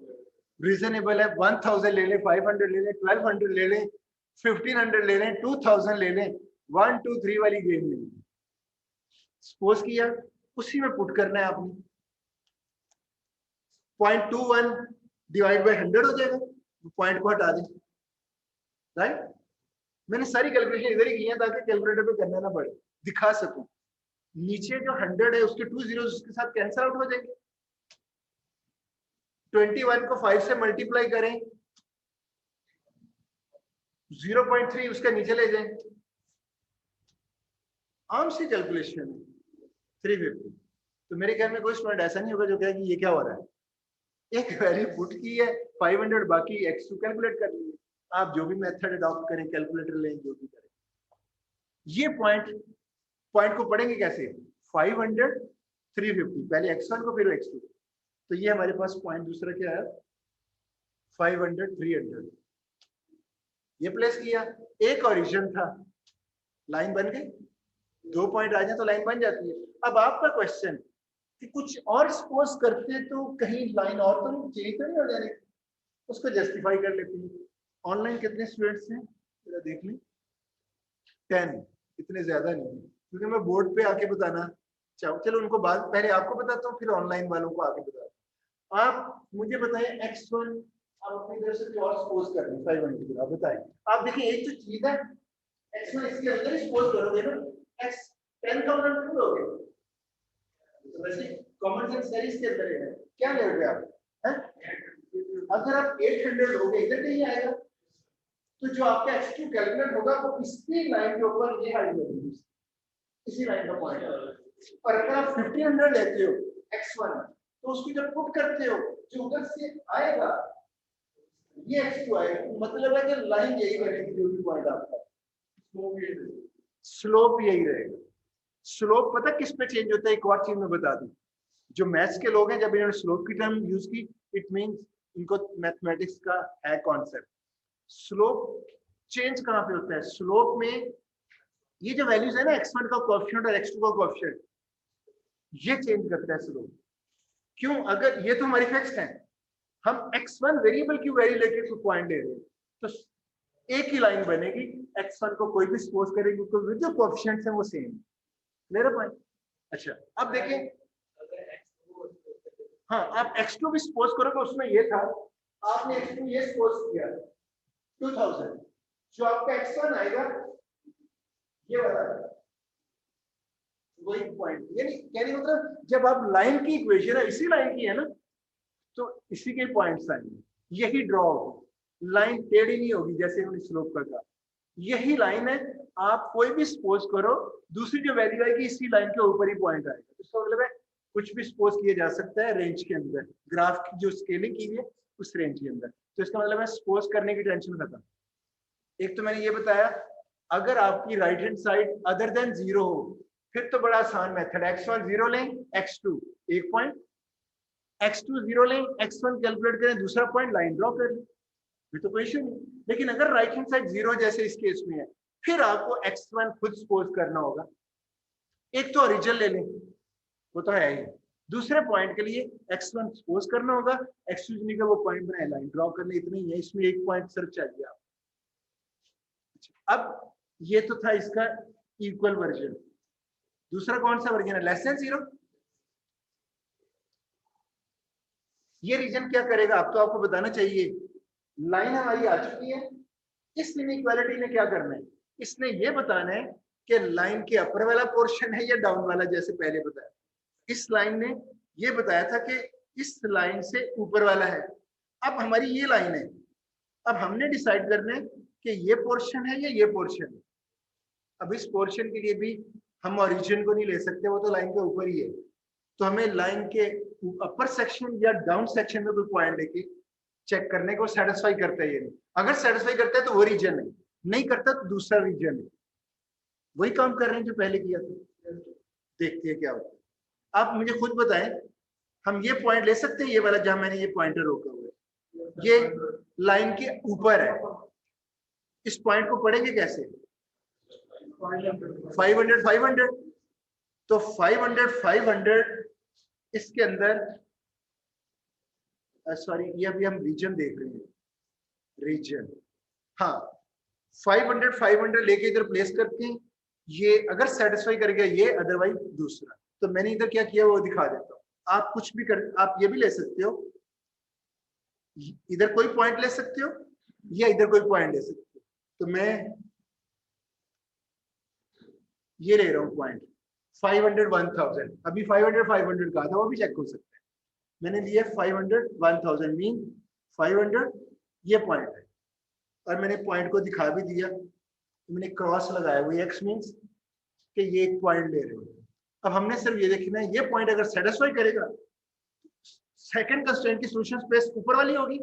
रीजनेबल है। 1000 ले लें, 500 ले लें, 1200 ले लें, 1500 ले लें, 2000 ले लें, 1 2 3 वाली गेम नहीं। सपोज किया, उसी में पुट करना है आपने। 0.21 डिवाइड बाय 100 हो जाएगा, पॉइंट को हटा दें, राइट। मैंने सारी कैलकुलेशन इधर ही की है ताकि कैलकुलेटर पे करना ना पड़े, दिखा सकूं। नीचे जो 100 है उसके 2 जीरो उसके साथ कैंसिल आउट हो जाएंगे। 21 को 5 से मल्टीप्लाई करें, 0.3 उसका नीचे ले जाएं, आम सी कैलकुलेशन है 350। तो मेरे ख्याल में कोई स्टूडेंट ऐसा नहीं होगा जो कहे कि ये क्या हो रहा है, एक वैल्यू पुट की है 500, बाकी x2 कैलकुलेट कर लीजिए। आप जो भी मेथड अडॉप्ट करें, कैलकुलेटर लें, जो भी करें। ये पॉइंट को पढ़ेंगे कैसे, 500 350, पहले x1 को फिर x2। तो ये हमारे पास पॉइंट दूसरा क्या है, 500 300, ये प्लेस किया। एक ओरिजिन था, लाइन बन गई, 2 पॉइंट आ जाए तो लाइन बन जाती है। अब आपका क्वेश्चन कि कुछ और सपोज करते तो कहीं लाइन और तो नहीं चेंज तो नहीं हो जाएगी, उसको जस्टिफाई कर लेते हैं। ऑनलाइन कितने स्टूडेंट्स हैं जरा देख लें, 10, इतने ज्यादा नहीं है, क्योंकि मैं बोर्ड पे आके बताना चाहूँ। चलो उनको बाद, पहले आपको बताता हूँ, फिर ऑनलाइन वालों को आगे बताता हूँ। आप मुझे बताएं x1, आप अपनी तरफ से और सपोज कर लें 500, आप बताएं। आप देखिए एक तो चीज है, x1 इसके अंदर ही सपोज करोगे ना, x 10,000 क्यों लोगे, तो वैसे कॉमन सेंस सेरीज के अंदर है, क्या लोगे आप हैं? अगर आप 800 लोगे इधर कहीं आएगा, तो जो आपका x2 कैलकुलेट होगा वो इसी लाइन के ऊपर ये हाइट होगी, इसी लाइन का पॉइंट है। और अगर आप 1500 लेते हो x1, तो उसको जब पुट करते हो जो उधर से आएगा ये x2 आएगा, मतलब है कि लाइन यही बनेगी, जो भी पॉइंट आपका स्लोप यही रहेगा। स्लोप पता किस पे चेंज होता है, एक और चीज मैं बता दूं, जो मैथ्स के लोग हैं जब इन्होंने स्लोप की टर्म यूज की, इट मींस इनको मैथमेटिक्स का है कॉन्सेप्ट। स्लोप चेंज कहां पे होता है, स्लोप में ये जो वैल्यूज है ना x1 का कोएफिशिएंट और x2 का कोएफिशिएंट, ये चेंज करता है स्लोप। क्यों, अगर ये तो हमारी फिक्स्ड है, हम x1 वेरिएबल की वैल्यू लेके कोई पॉइंट ले रहे हैं, तो एक ही लाइन बनेगी, x1 को कोई भी सपोज करेंगे तो जो कोएफिशिएंट्स हैं वो सेम, मेरा पॉइंट। अच्छा अब देखिए, हाँ आप x2 भी सपोज करोगे, उसमें ये था, आपने x2 ये सपोज किया 2000, जो आपका x1 आएगा ये वाला, वही पॉइंट। यानी कहने का मतलब जब आप लाइन की इक्वेशन है इसी लाइन की है ना, तो इसी के पॉइंट्स आएंगे, यही ड्रॉ होगी, लाइन टेढ़ी नहीं होगी जैसे हमने स्लोप का कहा, यही लाइन है। आप कोई भी सपोज करो, दूसरी जो वैल्यू आएगी इसी लाइन के ऊपर ही पॉइंट आएगा। इसका मतलब है कुछ भी सपोज किया जा सकता है रेंज के अंदर, ग्राफ की जो स्केलिंग की है उस रेंज के अंदर। तो इसका मतलब है सपोज करने की टेंशन खत्म। एक तो मैंने ये बताया, अगर आपकी right hand side other than 0 हो, फिर तो बड़ा आसान मेथड है, x1 0 लें, x2 एक पॉइंट, x2 0 लें, x1 कैलकुलेट करें, दूसरा पॉइंट लाइन ड्रॉ कर लें, फिर तो कोई इश्यू नहीं। लेकिन अगर राइट हैंड साइड 0 जैसे इस केस में है, फिर आपको x1 खुद सपोज करना होगा। एक तो ओरिजिन ले लें, वो तो है ही, दूसरे पॉइंट के लिए x1 सपोज करना होगा, x2 का वो पॉइंट बनाए, लाइन ड्रॉ करने, इतना ही है, इसमें एक पॉइंट सिर्फ चाहिए आप। अब ये तो था इसका इक्वल वर्जन। दूसरा कौन सा वर्जन है, लेस देन 0। ये रीजन क्या करेगा, अब तो आपको बताना चाहिए, लाइन हमारी आ चुकी है। इस इनइक्वालिटी ने क्या करना है, इसने ये बताना है कि लाइन के अपर वाला पोर्शन है या डाउन वाला, जैसे पहले बताया। इस लाइन ने ये बताया था कि इस लाइन से ऊपर वाला है। अब हमारी ये लाइन है, अब हमने डिसाइड करना है कि ये पोर्शन है या ये पोर्शन है। अब इस पोर्शन के लिए भी हम ओरिजिन को नहीं ले सकते, वो तो लाइन के ऊपर ही है। तो हमें लाइन के अपर सेक्शन या डाउन सेक्शन में कोई पॉइंट लेके चेक करने को सेटिस्फाई करता है ये नहीं। अगर सेटिस्फाई करता है तो वो रीजन है, नहीं करता तो दूसरा रीजन है। वही काम कर रहे हैं जो पहले किया था। देखते हैं क्या होता है। आप मुझे खुद बताएं, हम ये पॉइंट ले सकते हैं, ये वाला जहां मैंने ये पॉइंटर रोका हुआ है, ये लाइन के ऊपर है। इस पॉइंट को पढ़ेंगे कैसे? 500 500, तो 500 500 इसके अंदर, सॉरी ये अभी हम रीजन देख रहे हैं, रीजन। हाँ, 500 500 लेके इधर प्लेस करते हैं। ये अगर सेटिस्फाई कर गया ये, अदरवाइज दूसरा। तो मैंने इधर क्या किया वो दिखा देता हूँ। आप कुछ भी कर, आप ये भी ले सकते हो, इधर कोई पॉइंट ले सकते हो या इधर कोई पॉइंट ले सकते हो। तो मैं ये ले रहा हूँ पॉइंट 500 1000। अभी 500 500 कहा था, वो भी चेक हो सकता है। मैंने लिया 500 1000 मीन 500 ये पॉइंट है, और मैंने पॉइंट को दिखा भी दिया। मैंने क्रॉस लगाया हुआ, एक्स मीन्स कि ये एक पॉइंट ले रहे हो। अब हमने सिर्फ ये देखना है, ये पॉइंट अगर सेटिस्फाई करेगा, सेकंड कंस्ट्रेंट की सॉल्यूशन स्पेस ऊपर वाली होगी,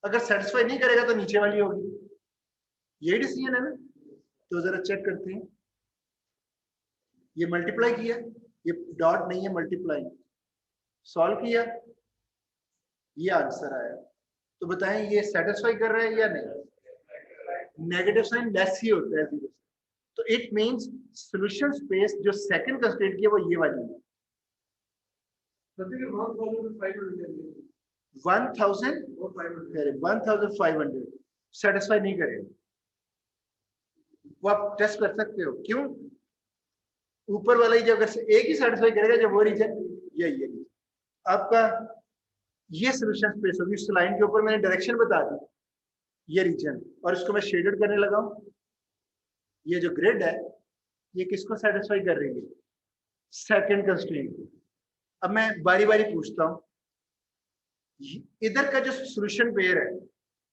अगर सेटिस्फाई नहीं करेगा तो नीचे वाली होगी। यही डिसीजन है ना। तो जरा चेक करते हैं। ये मल्टीप्लाई किया, ये डॉट नहीं है, मल्टीप्लाई सॉल्व किया, ये आंसर आया। तो बताएं ये सेटिस्फाई कर रहा है या नहीं? नेगेटिव साइन लेस ही होता है 0 से। तो इट मींस सॉल्यूशन स्पेस जो सेकंड कंस्ट्रेंट की है वो ये वाली है। 1500 सेटिस्फाई नहीं करेगा, वो आप टेस्ट कर सकते हो। क्यों? ऊपर वाला ही जब एक ही सेटिस्फाई करेगा, जब वो रीजन ये आपका ये सॉल्यूशन स्पेस होगी। इस लाइन के ऊपर मैंने डायरेक्शन बता दी, ये रीजन, और इसको मैं शेडेड करने लगा हूं। ये जो ग्रिड है ये किसको सेटिस्फाई कर रही है? Second constraint. अब मैं बारी बारी पूछता हूं, इधर का जो सॉल्यूशन पेयर है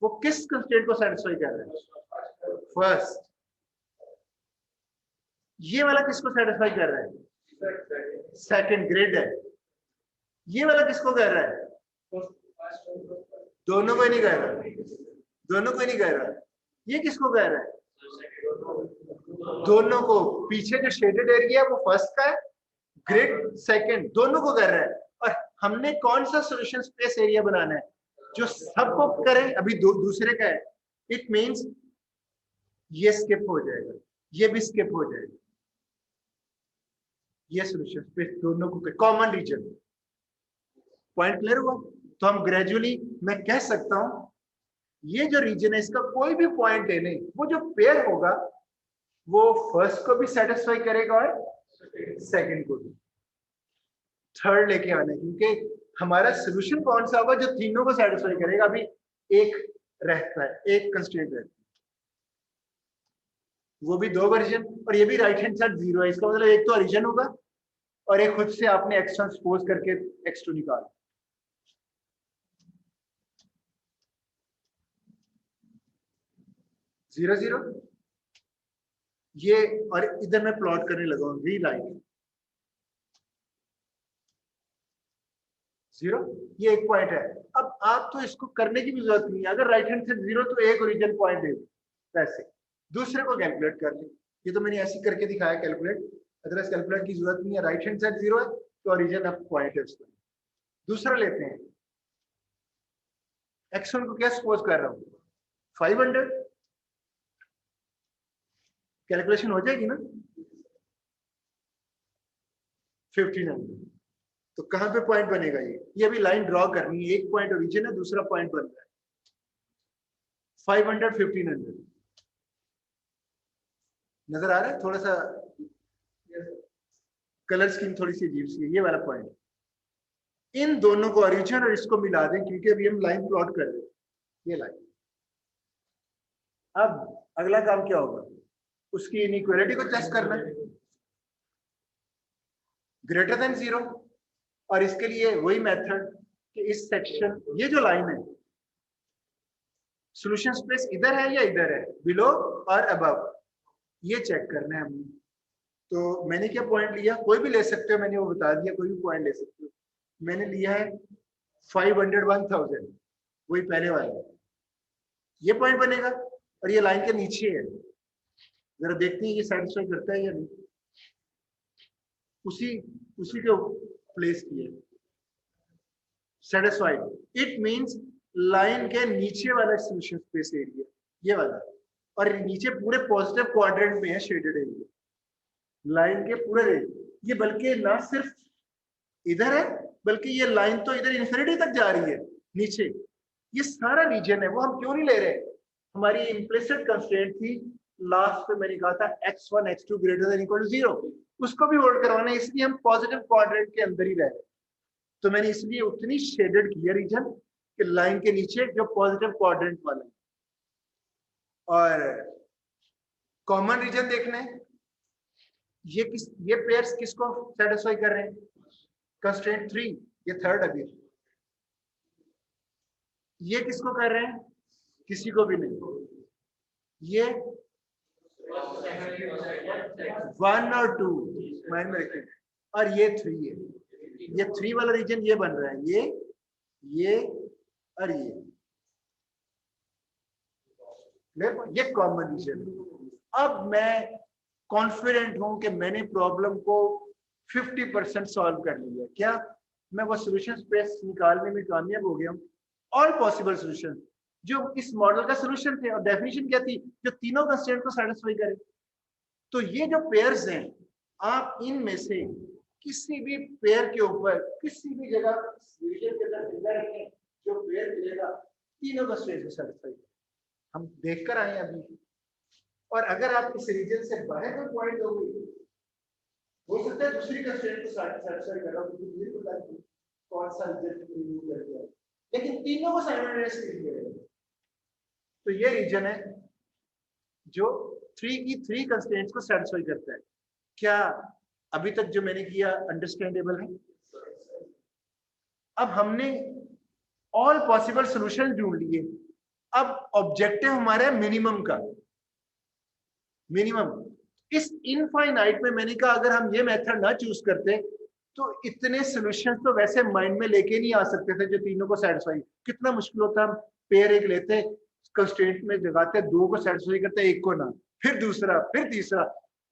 वो किस कंस्ट्रेंट को सेटिस्फाई कर रहा है? फर्स्ट। ये वाला किसको सेटिस्फाई कर रहा है? सेकंड ग्रिड है। ये वाला किसको कर रहा है? दोनों को नहीं कर रहा, दोनों को नहीं कर रहा। ये किसको कह रहा है? दोनों को। पीछे जो शेडेड एरिया है वो फर्स्ट का है, ग्रिड सेकंड, दोनों को कर रहा है। और हमने कौन सा सॉल्यूशन स्पेस एरिया बनाना है जो सबको करे? अभी दूसरे का है। इट मींस ये स्किप हो जाएगा, ये भी स्किप हो जाएगा। ये सॉल्यूशन स्पेस दोनों को कॉमन रीजन। पॉइंट क्लियर हुआ? तो हम ग्रेजुअली मैं कह सकता हूं ये जो रीजन है इसका कोई भी पॉइंट ले लें, वो जो पेयर होगा वो फर्स्ट को भी सेटिस्फाई करेगा और सेकंड को भी। थर्ड लेके आना है, क्योंकि हमारा सॉल्यूशन कौन सा होगा जो तीनों को सेटिस्फाई करेगा। अभी एक रहता है, एक कंस्ट्रेंट रहता है, वो भी दो वर्जन, और ये भी राइट हैंड साइड 0 है। इसका मतलब एक तो ओरिजिन होगा और एक खुद से आपने x1 ट्रांसपोज करके x2 निकाला। जीरो जीरो ये, और इधर मैं प्लॉट करने लगा हूं वी लाइन 0, ये एक पॉइंट है। अब आप तो इसको करने की भी जरूरत नहीं है, अगर राइट हैंड से 0 तो एक ओरिजिन पॉइंट है, वैसे दूसरे को कैलकुलेट कर ले। ये तो मैंने ऐसे करके दिखाया कैलकुलेट, अदरवाइज कैलकुलेट की जरूरत नहीं है। राइट हैंड साइड 0 है तो ओरिजिन ऑफ पॉइंट है उसका। दूसरा लेते हैं, x1 को क्या सपोज कर रहा हूं? 500। कैलकुलेशन हो जाएगी ना? 1500। तो कहां पे पॉइंट बनेगा? ये अभी लाइन ड्रॉ करनी है। एक पॉइंट ओरिजिन है, दूसरा पॉइंट बन रहा है 500 1500। नजर आ रहा है? थोड़ा सा कलर स्कीम थोड़ी सी अजीब सी है। ये वाला पॉइंट, इन दोनों को ओरिजिन और इसको मिला दें, क्योंकि अभी हम लाइन प्लॉट कर रहे हैं। ये लाइन। अब अगला काम क्या होगा, उसकी इनइक्वालिटी को टेस्ट करना है, ग्रेटर देन 0। और इसके लिए वही मेथड कि इस सेक्शन, ये जो लाइन है, सॉल्यूशन स्पेस इधर है या इधर है, बिलो और अबव, ये चेक करना है हमने। तो मैंने क्या पॉइंट लिया, कोई भी ले सकते हो, मैंने वो बता दिया, कोई भी पॉइंट ले सकते हो। मैंने लिया है 500 1000, वही पहले वाला, ये पॉइंट बनेगा। और ये लाइन के नीचे है, जरा देखते हैं ये सेटिस्फाई करता है या नहीं। उसी के प्लेस किए, सेटिस्फाइड, इट मींस लाइन के नीचे वाला सॉल्यूशन स्पेस एरिया, ये वाला, और नीचे पूरे पॉजिटिव क्वाड्रेंट में है शेडेड एरिया, लाइन के पूरे ये, बल्कि ना सिर्फ इधर है, बल्कि ये लाइन तो इधर इन्फिनिटी तक जा रही है नीचे, ये सारा रीजन है। वो हम क्यों नहीं ले रहे, हमारी इम्प्लिसिट कंस्ट्रेंट थी लास्ट पे, मैंने कहा था x1 x2 greater than equal to 0, उसको भी होल्ड करवाना है, इसलिए हम पॉजिटिव क्वाड्रेंट के अंदर ही रह रहे। तो मैंने इसलिए उतनी शेडेड किया रीजन कि लाइन के नीचे जो पॉजिटिव क्वाड्रेंट वाला है। और कॉमन रीजन देखने, ये पेयर्स किसको सेटिस्फाई कर रहे हैं, कंस्ट्रेंट 3, ये थर्ड अभी, ये किसको कर रहे हैं, किसी को भी नहीं, ये 1 और 2 माइंड में रखें, और ये 3 है, ये 3 वाला रीजन ये बन रहा है, ये और ये कॉमन रीजन। अब मैं कॉन्फिडेंट हूं कि मैंने प्रॉब्लम को 50% सॉल्व कर लिया। क्या मैं वो सॉल्यूशन स्पेस निकालने में कामयाब हो गया हूं? ऑल पॉसिबल सॉल्यूशन जो इस मॉडल का सॉल्यूशन थे, और डेफिनेशन क्या थी, जो तीनों कंस्ट्रेंट को सेटिस्फाई करे। तो ये जो पेयर्स हैं, आप इनमें से किसी भी पेयर के ऊपर किसी भी जगह रीजन के अंदर फिंगर रखें, जो पेयर मिलेगा तीनों कंस्ट्रेंट को सेटिस्फाई करे। हम देखकर आए अभी। और अगर आप इस रीजन से बाहर कोई पॉइंट दोगे, हो सकता है दूसरी कंस्ट्रेंट को सेटिस्फाई कर रहा हो, क्योंकि मुझे पता है कौन सा रीजन रिमूव कर दिया, लेकिन तीनों को साइमल्टेनियसली करेगा। तो ये रीजन है जो 3 कंस्ट्रेंट्स को सेटिस्फाई करता है। क्या अभी तक जो मैंने किया अंडरस्टैंडेबल है? अब हमने ऑल पॉसिबल सॉल्यूशन ढूंढ लिए। अब ऑब्जेक्टिव हमारा है मिनिमम का, मिनिमम। इस इनफाइनाइट में मैंने कहा अगर हम ये मेथड ना चूज करते तो इतने सॉल्यूशंस तो वैसे माइंड में लेके नहीं आ सकते थे जो तीनों को सेटिस्फाई। कितना मुश्किल होता, हम पेयर एक लेते, कंस्ट्रेंट में लगाते, 2 को सेटिस्फाई करते, 1 को ना, फिर दूसरा, फिर तीसरा।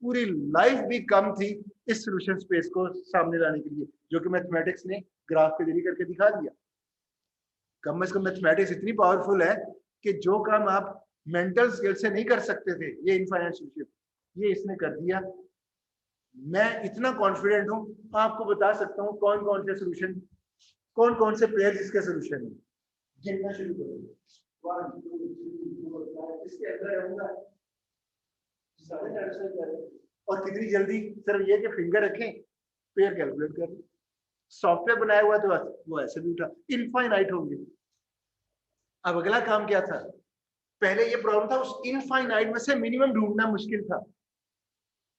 पूरी लाइफ भी कम थी इस सॉल्यूशन स्पेस को सामने लाने के लिए, जो कि मैथमेटिक्स ने ग्राफ के जरिए करके दिखा दिया। कम से कम मैथमेटिक्स इतनी पावरफुल है कि जो काम आप मेंटल स्किल से नहीं कर सकते थे, ये इनफाइनाइट सॉल्यूशन, ये इसने कर दिया। मैं इतना कॉन्फिडेंट हूं, आपको बता सकता हूं कौन कौन से सॉल्यूशन, कौन कौन से पेयर जिसके सॉल्यूशन है। गिनना शुरू करो, 1 2 3 4 5, इसके अंदर रहूंगा सारे सेटिस्फाई करें। और कितनी जल्दी, सिर्फ ये कि फिंगर रखें, पेयर कैलकुलेट कर, सॉफ्टवेयर बनाया हुआ तो वो ऐसे भी उठा, इनफाइनाइट होंगे। अब अगला काम क्या था, पहले ये प्रॉब्लम था उस इनफाइनाइट में से मिनिमम ढूंढना मुश्किल था।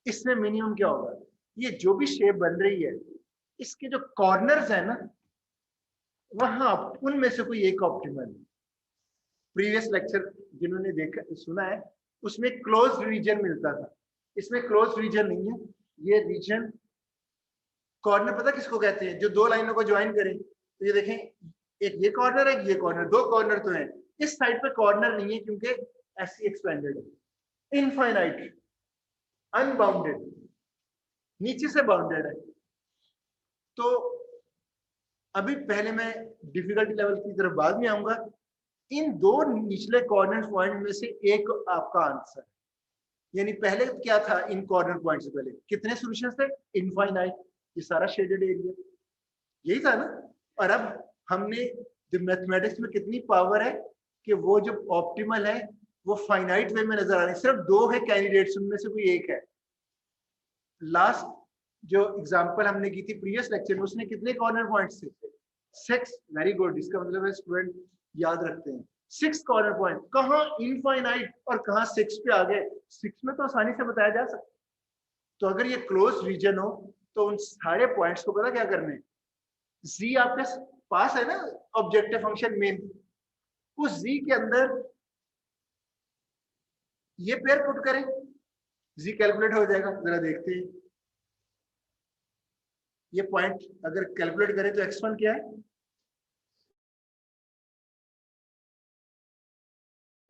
इसमें मिनिमम क्या होगा, ये जो भी शेप बन रही है, इसके जो कॉर्नर्स है ना, वहां उनमें से कोई एक ऑप्टिमल। प्रीवियस लेक्चर जिन्होंने देखा सुना है, उसमें क्लोज्ड रीजन मिलता था, इसमें क्लोज्ड रीजन नहीं है। ये रीजन कॉर्नर पता किसको कहते हैं, जो 2 लाइनों को ज्वाइन करें। तो ये देखें, एक ये कॉर्नर है, ये कॉर्नर, 2 कॉर्नर तो हैं। इस साइड पे कॉर्नर नहीं है क्योंकि ऐसी एक्सपेंडेड है, इनफाइनाइट, अनबाउंडेड, नीचे से बाउंडेड है। तो अभी पहले मैं डिफिकल्टी लेवल की तरफ बाद में आऊंगा। इन 2 निचले कॉर्नर पॉइंट में से एक आपका आंसर, यानी पहले क्या था, इन कॉर्नर पॉइंट से पहले कितने सॉल्यूशंस थे, इनफाइनाइट, ये सारा शेडेड एरिया, यही था ना। और अब हमने मैथमेटिक्स में कितनी पावर है कि वो जो ऑप्टिमल है वो फाइनाइट वे में नजर आ रहे हैं। सिर्फ 2 है कैंडिडेट्स, उनमें से कोई एक है। लास्ट जो एग्जांपल हमने की थी प्रीवियस लेक्चर में, उसने कितने कॉर्नर पॉइंट्स थे, 6। वेरी गुड, इसका मतलब है स्टूडेंट याद रखते हैं, 6 कॉर्नर पॉइंट, कहाँ इनफाइनाइट और कहाँ 6 पे आ गए। 6 में तो आसानी से बताया जा सकता। तो अगर ये क्लोज रीजन हो तो उन सारे पॉइंट्स को पता क्या करने, जी आपके पास है ना ऑब्जेक्टिव फंक्शन मेन, उस जी के अंदर ये पेयर पुट करें, जी कैलकुलेट हो जाएगा। जरा देखते हैं ये पॉइंट अगर कैलकुलेट करें तो x1 क्या है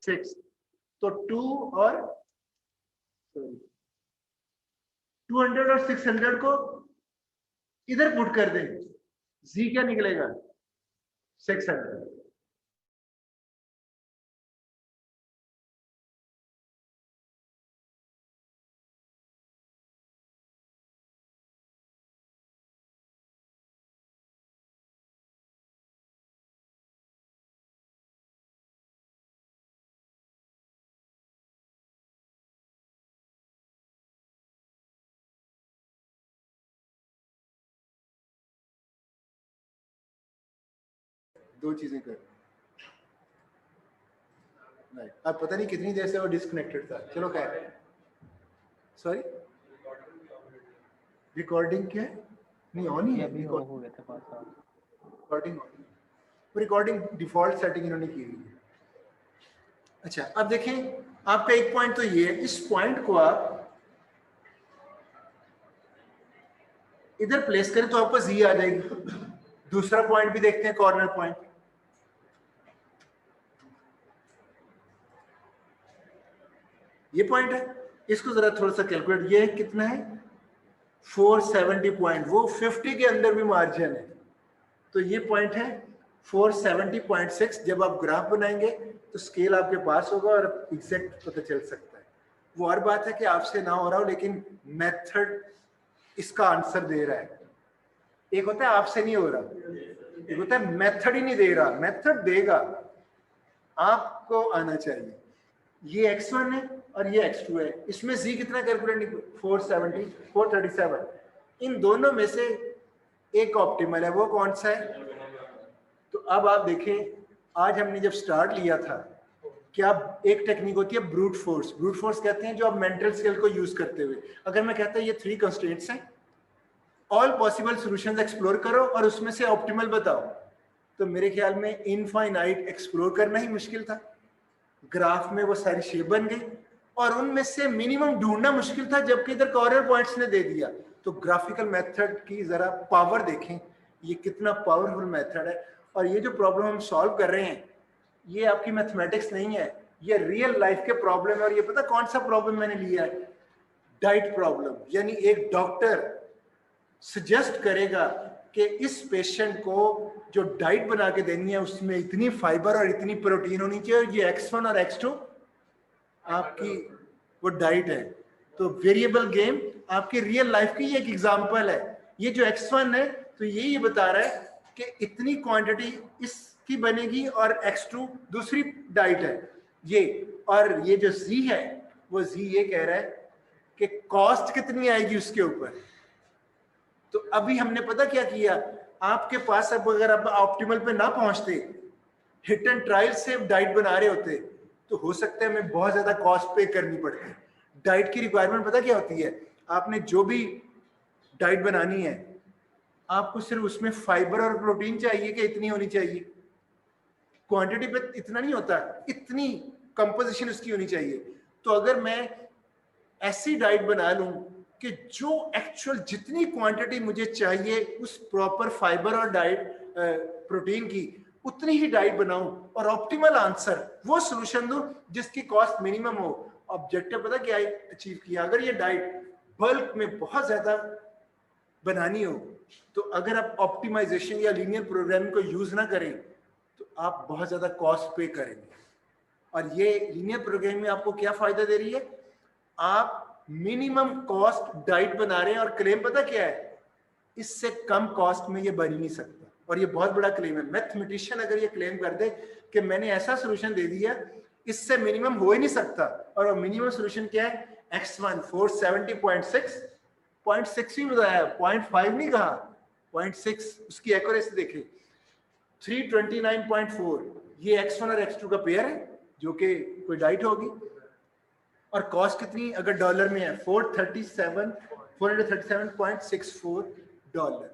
6, तो 2 और 200 और 600 को इधर पुट कर दें, जी क्या निकलेगा 600। दो चीजें कर, अब पता नहीं कितनी देर से वो डिस्कनेक्टेड था। चलो क्या है, सॉरी रिकॉर्डिंग क्या है, नहीं ऑन ही है, रिकॉर्डिंग रिकॉर्डिंग डिफॉल्ट सेटिंग इन्होंने की हुई है। अच्छा अब देखें आपका एक पॉइंट तो ये है, इस पॉइंट को आप इधर प्लेस करें तो आपको जी आ जाएगी। दूसरा पॉइंट भी देखते हैं, कॉर्नर पॉइंट, ये पॉइंट है, इसको जरा थोड़ा सा कैलकुलेट, ये कितना है 470 पॉइंट, वो 50 के अंदर भी मार्जिन है, तो ये पॉइंट है 470.6। जब आप ग्राफ बनाएंगे तो स्केल आपके पास होगा और एग्जैक्ट पता चल सकता है। वो और बात है कि आपसे ना हो रहा हो लेकिन मेथड इसका आंसर दे रहा है। एक होता है आपसे नहीं हो रहा, एक होता है मेथड ही नहीं दे रहा, मेथड देगा, आपको आना चाहिए। ये x1 है और ये x2 है, इसमें z कितना कैलकुलेट नहीं, 470 437, इन दोनों में से एक ऑप्टिमल है, वो कौन सा है। तो अब आप देखें, आज हमने जब स्टार्ट लिया था क्या एक टेक्निक होती है ब्रूट फोर्स, ब्रूट फोर्स कहते हैं जो आप मेंटल स्केल को यूज करते हुए, अगर मैं कहता हूं ये 3 कंस्ट्रेंट्स हैं, ऑल पॉसिबल सॉल्यूशंस एक्सप्लोर करो और उसमें से ऑप्टिमल बताओ, तो मेरे ख्याल में इनफाइनाइट एक्सप्लोर करना ही मुश्किल था। ग्राफ में वो सारी शेप बन गई और उनमें से मिनिमम ढूंढना मुश्किल था, जबकि इधर कॉर्नर पॉइंट्स ने दे दिया। तो ग्राफिकल मेथड की जरा पावर देखें, ये कितना पावरफुल मेथड है। और ये जो प्रॉब्लम हम सॉल्व कर रहे हैं ये आपकी मैथमेटिक्स नहीं है, ये रियल लाइफ के प्रॉब्लम है। और ये पता कौन सा प्रॉब्लम मैंने लिया है, डाइट प्रॉब्लम, यानी एक डॉक्टर सजेस्ट करेगा कि इस पेशेंट को जो डाइट बना के देनी है उसमें इतनी फाइबर और इतनी प्रोटीन होनी चाहिए, ये x1 और x2 आपकी वो डाइट है। तो वेरिएबल गेम आपकी रियल लाइफ की एक एग्जांपल है। ये जो x1 है तो ये बता रहा है कि इतनी क्वांटिटी इसकी बनेगी और x2 दूसरी डाइट है ये, और ये जो z है वो z ये कह रहा है कि कॉस्ट कितनी आएगी उसके ऊपर। तो अभी हमने पता क्या किया, आपके पास अब अगर आप ऑप्टिमल पे ना पहुंचते, हिट एंड ट्रायल से डाइट बना रहे होते, तो हो सकता है हमें बहुत ज्यादा कॉस्ट पे करनी पड़ती। डाइट की रिक्वायरमेंट पता क्या होती है, आपने जो भी डाइट बनानी है आपको सिर्फ उसमें फाइबर और प्रोटीन चाहिए कि इतनी होनी चाहिए, क्वांटिटी पे इतना नहीं होता, इतनी कंपोजिशन उसकी होनी चाहिए। तो अगर मैं ऐसी डाइट बना लूं कि जो एक्चुअल जितनी क्वांटिटी मुझे चाहिए उस प्रॉपर फाइबर और डाइट प्रोटीन की, उतनी ही डाइट बनाऊं और ऑप्टिमल आंसर वो सॉल्यूशन दूं जिसकी कॉस्ट मिनिमम हो। ऑब्जेक्टिव पता क्या है अचीव किया, अगर ये डाइट बल्क में बहुत ज्यादा बनानी हो तो अगर आप ऑप्टिमाइजेशन या लीनियर प्रोग्रामिंग को यूज ना करें तो आप बहुत ज्यादा कॉस्ट पे करेंगे। और ये लीनियर प्रोग्रामिंग में आपको क्या फायदा दे रही है, आप मिनिमम कॉस्ट डाइट बना रहे हैं और क्लेम पता क्या है, इससे कम कॉस्ट में ये बन ही नहीं सकता। और ये बहुत बड़ा क्लेम है, मैथमेटिशियन अगर ये क्लेम कर दे कि मैंने ऐसा सॉल्यूशन दे दिया इससे मिनिमम हो ही नहीं सकता, और मिनिमम सॉल्यूशन क्या है x1 470.6, 0.6 भी बताया, 0.5 नहीं कहा, 0.6, उसकी एक्यूरेसी देखें 329.4, ये x1 और x2 का पेयर है जो कि कोई डाइट होगी, और कॉस्ट कितनी अगर डॉलर में है 437.64 डॉलर।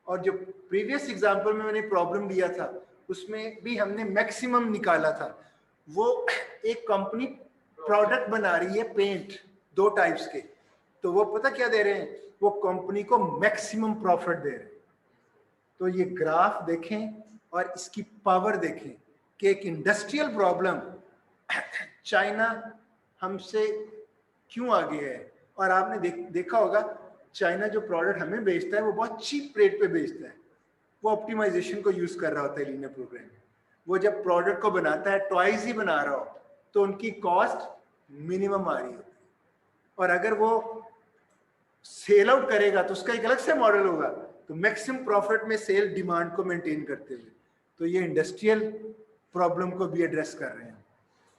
और जो प्रीवियस एग्जांपल में मैंने प्रॉब्लम दिया था उसमें भी हमने मैक्सिमम निकाला था। वो एक कंपनी प्रोडक्ट बना रही है पेंट 2 टाइप्स के, तो वो पता क्या दे रहे हैं, वो कंपनी को मैक्सिमम प्रॉफिट दे रहे हैं। तो ये ग्राफ देखें और इसकी पावर देखें कि एक इंडस्ट्रियल प्रॉब्लम चाइना हमसे क्यों आगे है। और आपने देखा होगा चाइना जो प्रोडक्ट हमें बेचता है वो बहुत चीप रेट पे बेचता है। वो ऑप्टिमाइजेशन को यूज कर रहा होता है लीनियर प्रोग्रामिंग। वो जब प्रोडक्ट को बनाता है ट्वाइस ही बना रहा हो तो उनकी कॉस्ट मिनिमम आ रही होती है, और अगर वो सेल आउट करेगा तो उसका एक अलग से मॉडल होगा, तो मैक्सिमम प्रॉफिट में सेल डिमांड को मेंटेन करते हुए। तो ये इंडस्ट्रियल प्रॉब्लम को भी एड्रेस कर रहे हैं।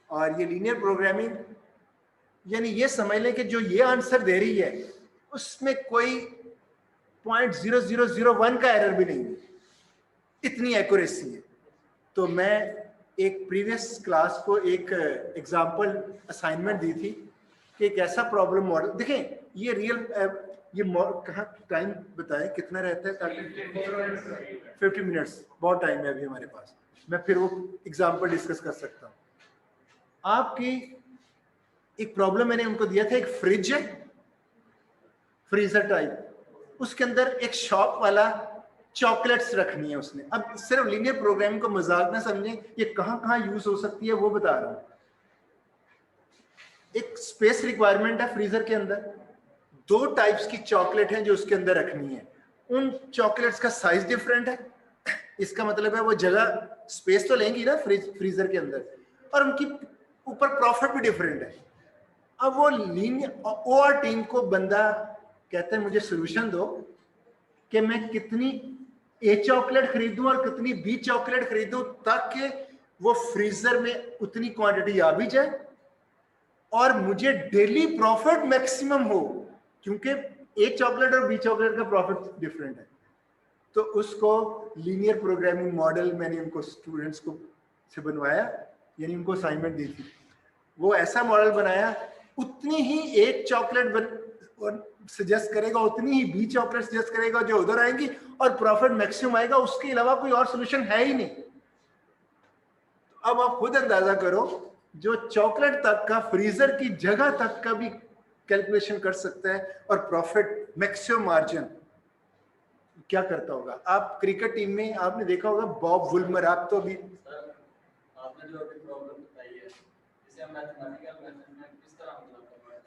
और ये लीनियर प्रोग्रामिंग यानी ये समझ लें कि जो ये आंसर दे रही है उसमें कोई 0.0001 का एरर भी नहीं है, इतनी एक्यूरेसी है। तो मैं एक प्रीवियस क्लास को एक एग्जांपल असाइनमेंट दी थी कि एक ऐसा प्रॉब्लम मॉडल देखें, ये रियल ये कहाँ टाइम बताएं कितना रहता है ताकि 50 मिनट्स बहुत टाइम है अभी हमारे पास, मैं फिर वो एग्जांपल डिस्कस कर सकता हूँ। आपकी एक प्रॉब्लम मैंने उनको दिया था, एक फ्रिज है फ्रीजर टाइप, उसके अंदर एक शॉप वाला चॉकलेट्स रखनी है उसने। अब सिर्फ लीनियर प्रोग्रामिंग को मजाक ना समझें, ये कहां कहां यूज हो सकती है वो बता रहा हूं। एक स्पेस रिक्वायरमेंट है फ्रीजर के अंदर, 2 टाइप्स की चॉकलेट है जो उसके अंदर रखनी है। उन चॉकलेट्स का साइज डिफरेंट है, इसका मतलब है वो जगह स्पेस तो लेंगी ना फ्रीजर के अंदर, और उनकी ऊपर प्रॉफिट भी डिफरेंट है। अब वो लीनियर ओआर टीम को बंदा कहते हैं मुझे सोल्यूशन दो कि मैं कितनी ए चॉकलेट खरीदूं और कितनी बी चॉकलेट खरीदूं ताकि वो फ्रीजर में उतनी क्वांटिटी आ भी जाए और मुझे डेली प्रॉफिट मैक्सिमम हो, क्योंकि ए चॉकलेट और बी चॉकलेट का प्रॉफिट डिफरेंट है। तो उसको लीनियर प्रोग्रामिंग मॉडल मैंने उनको स्टूडेंट्स को से बनवाया, यानी उनको असाइनमेंट दी थी। वो ऐसा मॉडल बनाया उतनी ही एक चॉकलेट सजेस्ट करेगा, उतनी ही बी चॉकलेट सजेस्ट करेगा जो उधर आएंगी, और प्रॉफिट मैक्सिमम आएगा, उसके अलावा कोई और सोल्यूशन है ही नहीं। अब आप खुद अंदाजा करो, जो चॉकलेट तक का फ्रीजर की जगह तक का भी कैलकुलेशन कर सकता है और प्रॉफिट मैक्सिमम मार्जिन क्या करता होगा। आप क्रिकेट टीम में आपने देखा होगा बॉब वुलमर, आप तो अभी आपने जो अभी प्रॉब्लम बताई है इसे हम मैथमेटिकल मेथड में किस तरह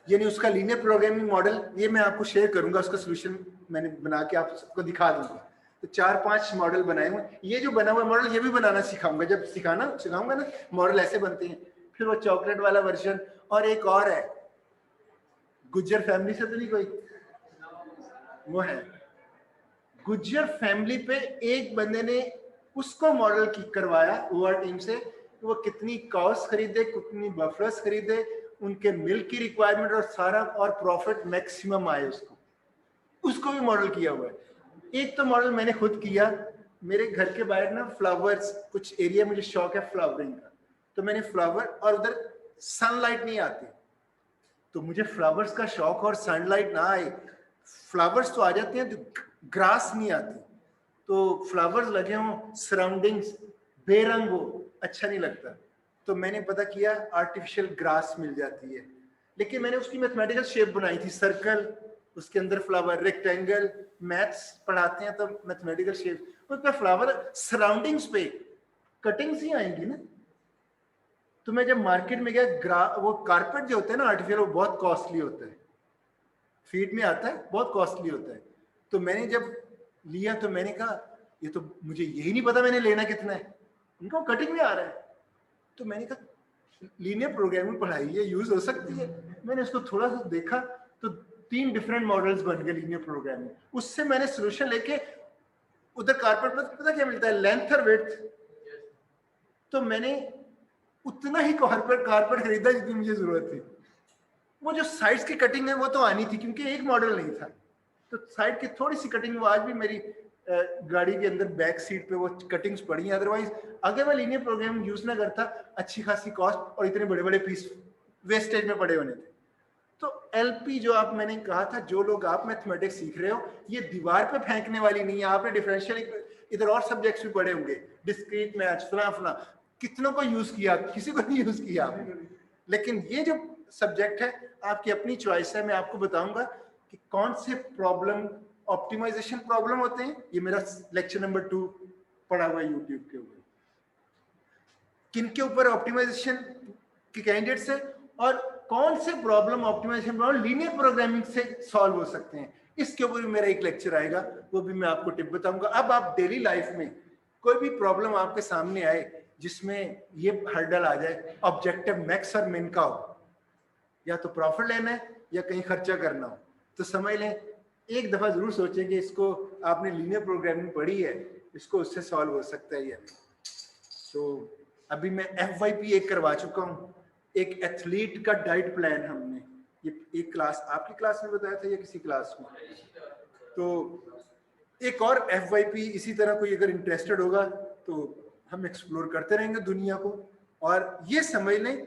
यानी उसका लीनियर प्रोग्रामिंग मॉडल, ये मैं आपको शेयर करूंगा, उसका सोल्यूशन मैंने बना के आप सबको दिखा दूंगा। तो 4-5 मॉडल बनाए हुए, ये जो बना हुआ मॉडल ये भी बनाना सिखाऊंगा, जब सिखाऊंगा ना मॉडल ऐसे बनते हैं। फिर वो चॉकलेट वाला वर्जन, और एक और है गुज्जर फैमिली से तो नहीं कोई, वो है गुज्जर फैमिली पे एक बंदे ने उसको मॉडल की करवाया ओआर टीम से, वो कितनी काउस खरीदे, कितनी बफरस खरीदे, उनके मिल्क की रिक्वायरमेंट और सारा, और प्रॉफिट मैक्सिमम आए उसको भी मॉडल किया हुआ है। एक तो मॉडल मैंने खुद किया, मेरे घर के बाहर ना फ्लावर्स कुछ एरिया, मुझे शौक है फ्लावरिंग का, तो मैंने फ्लावर, और उधर सनलाइट नहीं आती, तो मुझे फ्लावर्स का शौक, और सनलाइट ना आए, फ्लावर्स तो आ जाते हैं तो ग्रास नहीं आती, तो फ्लावर्स लगे हों सराउंडिंग्स बेरंग हो, अच्छा नहीं लगता। तो मैंने पता किया आर्टिफिशियल ग्रास मिल जाती है, लेकिन मैंने उसकी मैथमेटिकल शेप बनाई थी, सर्कल, उसके अंदर फ्लावर, रेक्टेंगल। मैथ्स पढ़ाते हैं तो मैथमेटिकल शेप, उसमें फ्लावर सराउंडिंग्स पे कटिंग्स ही आएंगी ना। तो मैं जब मार्केट में गया, वो कारपेट जो होता है ना आर्टिफिशियल, वो बहुत कॉस्टली होता है, फीड में आता है, बहुत कॉस्टली होता है। तो मैंने जब लिया तो मैंने कहा ये तो मुझे यही नहीं पता मैंने लेना कितना है, उनको कटिंग में आ रहा है। तो मैंने कहा लीनियर प्रोग्रामिंग पढ़ाई है, यूज हो सकती है। मैंने उसको थोड़ा सा देखा तो 3 डिफरेंट मॉडल्स बन गए लीनियर प्रोग्रामिंग। उससे मैंने सोल्यूशन लेके, उधर कारपेट में पता क्या मिलता है, लेंथ और विड्थ, तो मैंने उतना ही कारपेट खरीदा जितनी मुझे जरूरत थी। वो जो साइड्स की कटिंग है वो तो आनी थी, क्योंकि एक मॉडल नहीं था, तो साइड की थोड़ी सी कटिंग वो आज भी मेरी गाड़ी के अंदर बैक सीट पे वो कटिंग्स पड़ी हैं, अदरवाइज अगर मैं लीनियर प्रोग्रामिंग यूज ना करता अच्छी खासी कॉस्ट और इतने बड़े बड़े पीस वेस्टेज में पड़े होने थे। तो एलपी जो आप मैंने कहा था, जो लोग आप मैथमेटिक्स सीख रहे हो, ये दीवार पे फेंकने वाली नहीं है। आपने डिफरेंशियल इधर और सब्जेक्ट्स भी पढ़े होंगे, डिस्क्रीट मैथ्स फला फला, कितनों को यूज किया, किसी को नहीं यूज किया आपने। लेकिन ये जो सब्जेक्ट है आपकी अपनी चॉइस है। मैं आपको बताऊंगा कि कौन से प्रॉब्लम ऑप्टिमाइजेशन प्रॉब्लम होते हैं। ये मेरा लेक्चर नंबर 2 पढ़ा हुआ है यूट्यूब के ऊपर, किन के ऊपर ऑप्टिमाइजेशन के कैंडिडेट्स है और कौन से problem optimisation problem linear programming से सॉल्व हो सकते हैं। इसके ऊपर भी मेरा एक लेक्चर आएगा, वो भी मैं आपको टिप बताऊंगा। अब आप डेली लाइफ में कोई भी प्रॉब्लम आपके सामने आए जिसमें ये हर्डल आ जाए, ऑब्जेक्टिव मैक्स और मिन का हो, या तो प्रॉफिट लेना है या कहीं खर्चा करना हो, तो समझ लें एक दफा जरूर सोचें कि इसको आपने लीनियर प्रोग्रामिंग पढ़ी है, इसको उससे सॉल्व हो सकता है या नहीं। तो अभी मैं FYP एक करवा चुका हूँ, एक एथलीट का डाइट प्लान हमने ये एक क्लास आपकी क्लास में बताया था या किसी क्लास में, तो एक और FYP इसी तरह कोई अगर इंटरेस्टेड होगा तो हम एक्सप्लोर करते रहेंगे दुनिया को। और ये समझ लें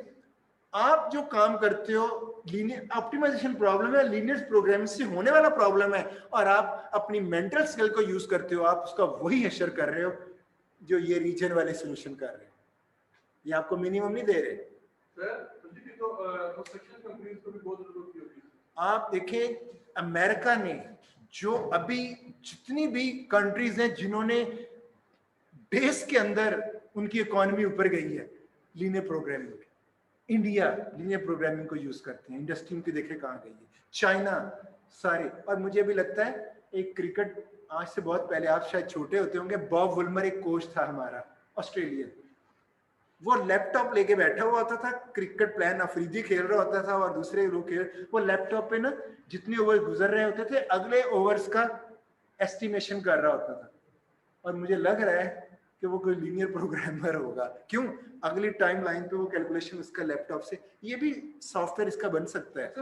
आप जो काम करते हो लीनियर ऑप्टिमाइजेशन प्रॉब्लम है, लीनियर प्रोग्रामिंग से होने वाला प्रॉब्लम है, और आप अपनी मेंटल स्किल को यूज करते हो, आप उसका वही हशर कर रहे हो जो ये रीजन वाले सोल्यूशन कर रहे हैं। ये आपको मिनिमम नहीं दे रहे। आप देखें अमेरिका ने जो अभी जितनी भी कंट्रीज हैं जिन्होंने बेस के अंदर उनकी इकोनॉमी ऊपर गई है linear programming, India linear programming को यूज करते हैं, इंडस्ट्री उनकी देखे कहाँ गई है, चाइना सारे। और मुझे भी लगता है एक क्रिकेट आज से बहुत पहले, आप शायद छोटे होते होंगे, बॉब वुलमर एक कोच था हमारा ऑस्ट्रेलियन, वो लैपटॉप लेके बैठा हुआ होता था, क्रिकेट प्लान अफरीदी खेल रहा होता था और दूसरे लोग खेल, वो लैपटॉप पे ना जितने ओवर गुजर रहे होते थे अगले ओवर्स का एस्टिमेशन कर रहा होता था। और मुझे लग रहा है कि वो कोई लीनियर प्रोग्रामर होगा, क्यों अगली टाइम लाइन पे वो कैलकुलेशन उसका लैपटॉप से, ये भी सॉफ्टवेयर इसका बन सकता है।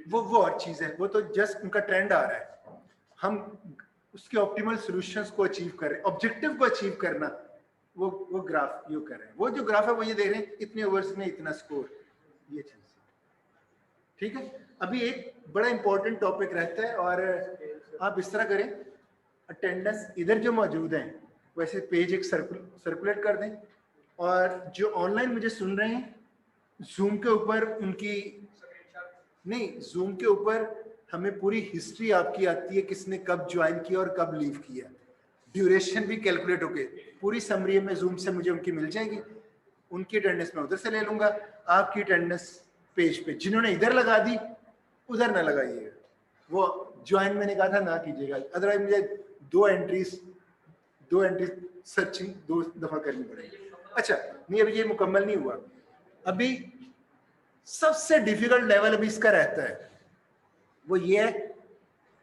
वो और चीज है, वो तो जस्ट उनका ट्रेंड आ रहा है, हम उसके ऑप्टिमल सॉल्यूशंस को अचीव कर रहे हैं, ऑब्जेक्टिव को अचीव करना, वो ग्राफ यो कर रहे हैं, वो जो ग्राफ है वो ये देख रहे हैं इतने ओवर्स में इतना स्कोर, ये चीज ठीक है। अभी एक बड़ा इंपॉर्टेंट टॉपिक रहता है और आप इस तरह करें, अटेंडेंस इधर जो मौजूद हैं वैसे पेज एक सर्कुलेट कर दें, और जो ऑनलाइन मुझे सुन रहे हैं जूम के ऊपर उनकी नहीं, जूम के ऊपर हमें पूरी हिस्ट्री आपकी आती है, किसने कब ज्वाइन किया और कब लीव किया, ड्यूरेशन भी कैलकुलेट होके पूरी समरी में जूम से मुझे उनकी मिल जाएगी, उनकी अटेंडेंस मैं उधर से ले लूंगा, आपकी अटेंडेंस पेज पे जिन्होंने इधर लगा दी उधर ना लगाइएगा, वो ज्वाइन मैंने कहा था ना कीजिएगा, अदरवाइज मुझे दो एंट्रीज सर्चिंग 2 दफा करनी पड़ेगी। अच्छा नहीं, अभी ये मुकम्मल नहीं हुआ, अभी सबसे डिफिकल्ट लेवल अभी इसका रहता है, वो ये है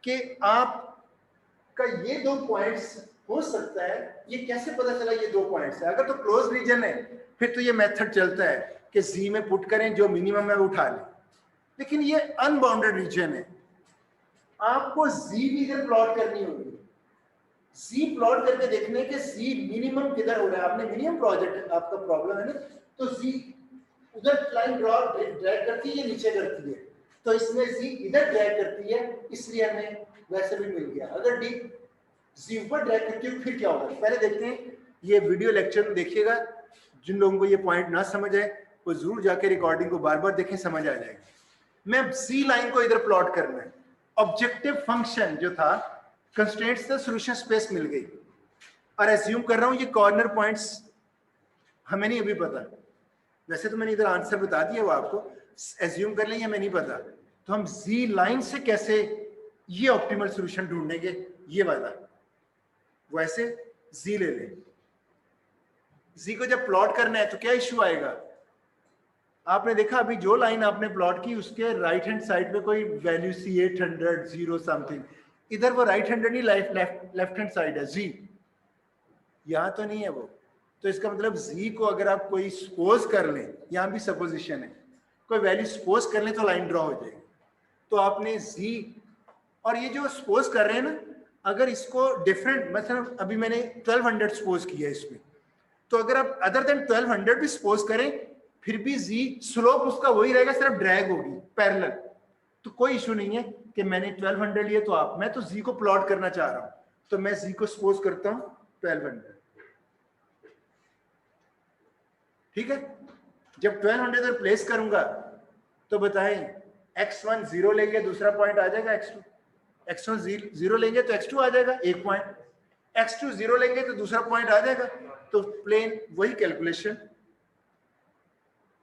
कि आपका ये 2 पॉइंट्स हो सकता है, ये कैसे पता चला ये 2 पॉइंट्स है, अगर तो क्लोज रीजन है फिर तो ये मेथड चलता है कि जी में पुट करें, जो मिनिमम है वो उठा लें, लेकिन ये अनबाउंडेड रीजन है, आपको जी भी इधर प्लॉट करनी होगी, जी प्लॉट करके देखने के जी मिनिमम किधर हो रहा है, आपने मिनिमम प्रोजेक्ट आपका प्रॉब्लम है ना, तो जी उधर लाइन ड्रैग करती है, ये नीचे करती है, तो इसमें जी इधर ड्रैग करती है, इसलिए हमें वैसे भी मिल गया। अगर डी जी ऊपर ड्रैग करती है फिर क्या होगा, पहले देखते हैं, ये वीडियो लेक्चर में देखिएगा, जिन लोगों को ये पॉइंट ना समझ आए वो जरूर जाके रिकॉर्डिंग को बार बार देखें, समझ आ जाएगा। मैं सी लाइन को इधर प्लॉट करना है, ऑब्जेक्टिव फंक्शन जो था कंस्ट्रेंट्स था, सॉल्यूशन स्पेस मिल गई, और एज्यूम कर रहा हूं ये कॉर्नर पॉइंट्स हमें नहीं अभी पता, वैसे तो मैंने इधर आंसर बता दिया, वो आपको एज्यूम कर लें, हमें नहीं पता, तो हम जी लाइन से कैसे ये ऑप्टिमल सॉल्यूशन ढूंढेंगे, ये वाला, वैसे जी ले लें, जी को जब प्लॉट करना है तो क्या इश्यू आएगा, आपने देखा अभी जो लाइन आपने प्लॉट की उसके राइट हैंड साइड पे कोई वैल्यू सी 800 0 समथिंग, इधर वो राइट हैंड नहीं, लेफ्ट हैंड साइड है, जी यहां तो नहीं है वो, तो इसका मतलब जी को अगर आप कोई सपोज कर लें, यहां भी सपोजिशन है, कोई वैल्यू सपोज कर लें तो लाइन ड्रॉ हो जाएगी, तो आपने जी और ये जो सपोज कर रहे हैं ना, अगर इसको डिफरेंट, मतलब अभी मैंने 1200 सपोज किया इसमें, तो अगर आप अदर देन 1200 भी सपोज करें, फिर भी जी स्लोप उसका वही रहेगा, सिर्फ ड्रैग होगी पैरेलल। तो कोई इशू नहीं है कि मैंने 1200 लिए तो आप, मैं तो जी को प्लॉट करना चाह रहा हूं, तो मैं जी को सपोज करता हूं 1200, ठीक है। जब 1200 रिप्लेस करूंगा तो बताएं, x1 0 लेंगे दूसरा पॉइंट आ जाएगा x2, x1 0 लेंगे तो x2 आ जाएगा एक पॉइंट, x2 0 लेंगे तो दूसरा पॉइंट आ जाएगा, तो प्लेन वही कैलकुलेशन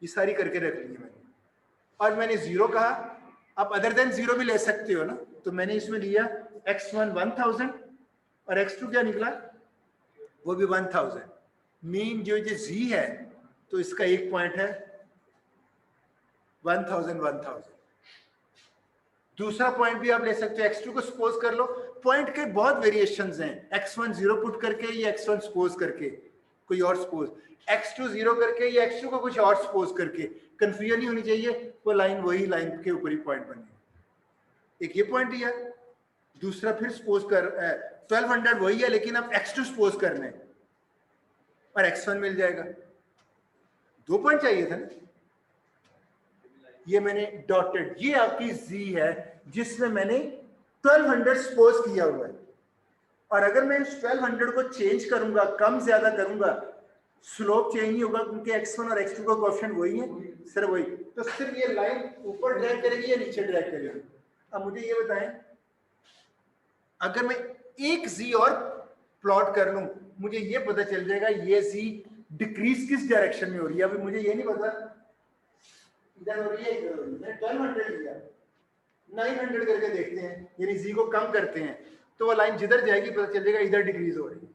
ये सारी करके रख ली है मैंने। और मैंने 0 कहा, आप अदर देन 0 भी ले सकते हो ना, तो मैंने इसमें लिया x1 1000 और x2 क्या निकला, वो भी 1000। मीन जो ये z है तो इसका एक पॉइंट है 1000। दूसरा पॉइंट भी आप ले सकते हो, x2 को सपोज कर लो, पॉइंट के बहुत वेरिएशंस हैं, x1 0 पुट करके या x1 सपोज करके कोई और सपोज, x2 0 करके या x2 को कुछ और सपोज करके, कंफ्यूजन नहीं होनी चाहिए, वो लाइन वही लाइन के ऊपर ही पॉइंट बनेगा। एक ये पॉइंट दिया, दूसरा फिर सपोज कर 1200 वही है लेकिन आप x2 सपोज करना है और x1 मिल जाएगा, 2 पॉइंट चाहिए था ना, ये मैंने डॉटेड, ये आपकी z है जिसमें मैंने 1200 सपोज किया हुआ है। और अगर मैं इस 1200 को चेंज करूंगा, कम ज्यादा करूंगा, स्लोप चेंज नहीं होगा क्योंकि x1 और x2 का कोएफिशिएंट वही है, सिर्फ वही, तो सिर्फ ये लाइन ऊपर ड्रैग करेगी या नीचे ड्रैग करेगी। अब मुझे ये बताएं, अगर मैं एक z और प्लॉट कर लूं, मुझे ये पता चल जाएगा ये z डिक्रीज किस डायरेक्शन में हो रही है। अभी मुझे ये नहीं पता इधर हो रही है इधर हो रही है, 1200 लिया, 900 करके देखते हैं, यानी z को कम करते हैं तो वो लाइन जिधर जाएगी पता चल जाएगा इधर डिक्रीज हो रही है।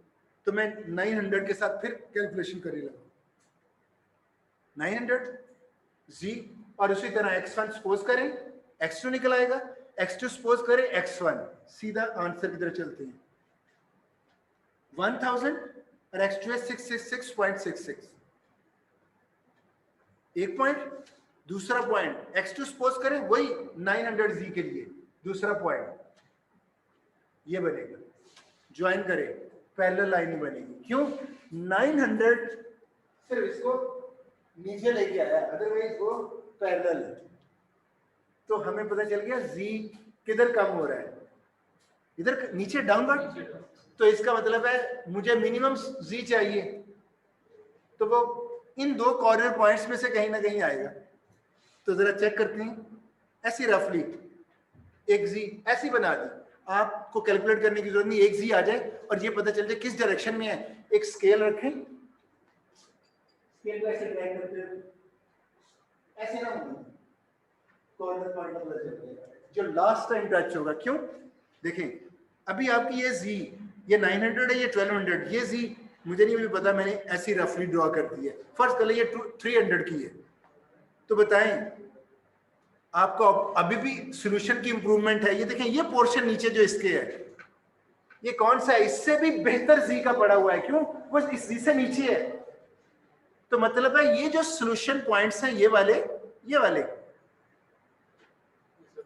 तो मैं 900 के साथ फिर कैलकुलेशन कर लूंगा, 900 z और उसी तरह x1 सपोज करें, x2 निकल आएगा, x2 सपोज करें x1, सीधा आंसर की तरफ चलते हैं, 1000 और x2 है 666.66, एक पॉइंट, दूसरा पॉइंट x2 सपोज करें वही 900 z के लिए, दूसरा पॉइंट ये बनेगा, ज्वाइन करें, पैरेलल लाइन ही बनेगी, क्यों 900 सिर्फ इसको नीचे लेके आया, अदरवाइज वो पैरेलल है, तो हमें पता चल गया z किधर कम हो रहा है, इधर नीचे डाउनवर्ड, तो इसका मतलब है मुझे मिनिमम z चाहिए, तो वो इन दो कॉर्नर पॉइंट्स में से कहीं ना कहीं आएगा। तो जरा चेक करते हैं, ऐसी रफली एक z ऐसी बना दी, आपको कैलकुलेट करने की जरूरत नहीं, एक z आ जाए और ये पता चल जाए किस डायरेक्शन में है। एक स्केल रखें, स्केल को ऐसे ड्रैग करते हैं, ऐसे ना होगा, कॉर्नर पॉइंट का पता चल जाएगा जो लास्ट टाइम टच होगा। क्यों, देखें अभी आपकी ये z, ये 900 है, ये 1200, ये z मुझे नहीं भी पता, मैंने ऐसी रफली ड्रॉ कर दी है, फर्ज कर लीजिए 300 की है, तो बताएं आपको अभी भी सॉल्यूशन की इंप्रूवमेंट है। ये देखें ये पोर्शन नीचे जो इसके है, ये कौन सा है, इससे भी बेहतर z का पड़ा हुआ है, क्यों, वो इस z से नीचे है, तो मतलब है ये जो सॉल्यूशन पॉइंट्स हैं ये वाले,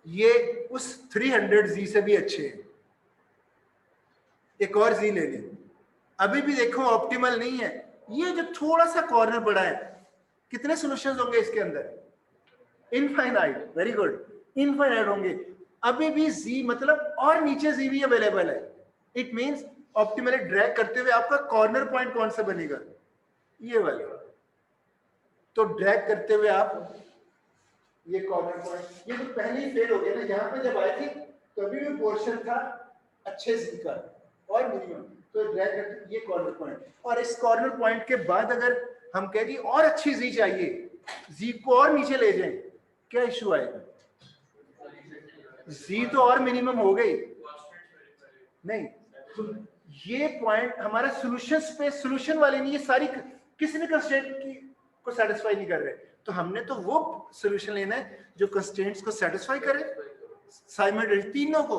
ये उस 300 z से भी अच्छे हैं। एक और z ले लें, अभी भी देखो ऑप्टिमल नहीं है, ये जो थोड़ा सा कॉर्नर पड़ा है, कितने सॉल्यूशंस होंगे इसके अंदर, इनफाइनाइट, वेरी गुड, इनफाइनाइट होंगे, अभी भी z मतलब और नीचे z भी अवेलेबल है। इट मींस ऑप्टिमली ड्रैग करते हुए आपका कॉर्नर पॉइंट कौन सा बनेगा, ये वाला, तो ड्रैग करते हुए आप ये कॉर्नर पॉइंट, ये तो पहले ही फेल हो गया ना, यहाँ पे जब आए थे तो अभी भी पोर्शन था अच्छे z का और मिनिमम, तो ड्रैग करते ये कॉर्नर पॉइंट, और इस कॉर्नर पॉइंट के बाद अगर हम कह दिए और अच्छी z चाहिए, z को और नीचे ले जाएं, क्या इशू आएगा, z तो और मिनिमम हो गई नहीं, तो ये पॉइंट हमारा सॉल्यूशन पे, सॉल्यूशन वाले नहीं, ये सारी किसी भी कंस्ट्रेंट को सेटिस्फाई नहीं कर रहे, तो हमने तो वो सॉल्यूशन लेना है जो कंस्ट्रेंट्स को सेटिस्फाई करे, साइमल्टेनियस तीनों को,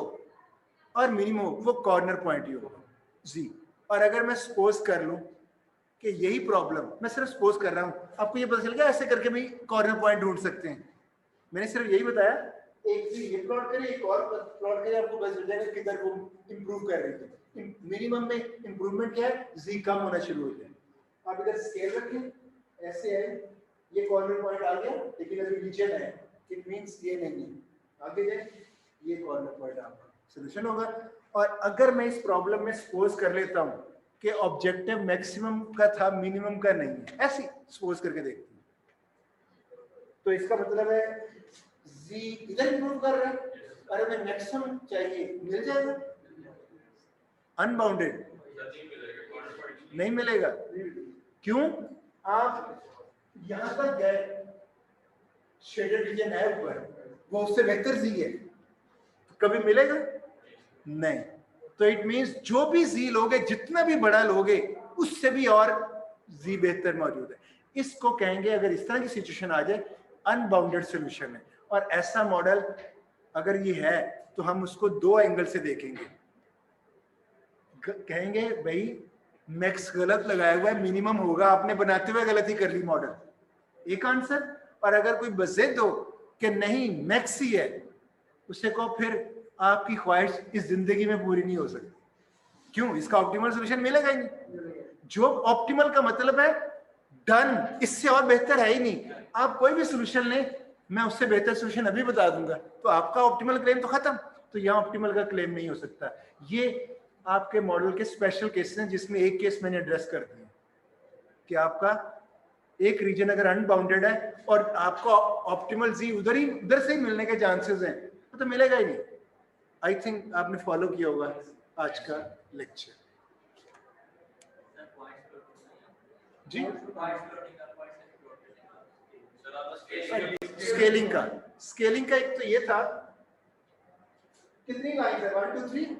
और मिनिमम वो कॉर्नर पॉइंट ही होगा z। और अगर मैं सपोज कर लूं कि यही प्रॉब्लम, मैं सिर्फ सपोज कर रहा हूं, आपको ये पता चल गया ऐसे करके भी कॉर्नर पॉइंट ढूंढ सकते हैं, मैंने सिर्फ यही बताया एक भी ये प्लॉट करें, एक और प्लॉट करें, आपको पता चल जाएगा किधर वो इंप्रूव कर रही थी। मिनिमम में इंप्रूवमेंट क्या है, जी कम होना शुरू हो जाए। आप इधर स्केल रखें, ऐसे है, ये कॉर्नर पॉइंट आ गया, लेकिन अभी रीजन है, इट मींस ये नहीं है, आगे जाए, ये कॉर्नर पॉइंट आपका सोल्यूशन होगा। और अगर मैं इस प्रॉब्लम में सपोज कर लेता हूं कि ऑब्जेक्टिव मैक्सिमम का था, मिनिमम का नहीं है, ऐसे सपोज करके देखते हैं, तो इसका मतलब है जी इधर इंप्रूव कर रहा है, अरे मैं मैक्सिमम चाहिए, मिल जाएगा, अनबाउंडेड नहीं मिलेगा। क्यों? आप यहां तक गए, शेडेड रीजन है ऊपर, वो उससे बेहतर जी है, तो कभी मिलेगा नहीं। तो इट मींस जो भी जी लोगे, जितना भी बड़ा लोगे, उससे भी और जी बेहतर मौजूद है। इसको कहेंगे, अगर इस तरह की सिचुएशन आ जाए, अनबाउंडेड सॉल्यूशन है। और ऐसा मॉडल अगर ये है तो हम उसको दो एंगल से देखेंगे, कहेंगे भाई मैक्स गलत लगाया हुआ है, मिनिमम होगा, आपने बनाते हुए गलती कर ली मॉडल, एक आंसर। और अगर कोई बज़िद हो कि नहीं मैक्स ही है, उसे को फिर आपकी ख्वाहिश इस जिंदगी में पूरी नहीं हो सकती। क्यों? इसका ऑप्टिमल सॉल्यूशन मिलेगा ही नहीं। जो ऑप्टिमल का मतलब है डन, इससे और बेहतर है ही नहीं। आप कोई भी सॉल्यूशन लें, मैं उससे बेहतर सॉल्यूशन अभी बता दूंगा, तो आपका ऑप्टिमल क्लेम तो खत्म। तो यहाँ ऑप्टिमल का क्लेम नहीं हो सकता। ये आपके मॉडल के स्पेशल केसेस हैं, जिसमें एक केस मैंने एड्रेस कर दिया कि आपका एक रीजन अगर अनबाउंडेड है और आपको ऑप्टिमल जी उधर से ही मिलने के चांसेस हैं, तो मिलेगा ही नहीं। आई थिंक आपने फॉलो किया होगा आज का लेक्चर जी। स्केलिंग का एक तो ये था, कितनी लाइन है, 1 2 3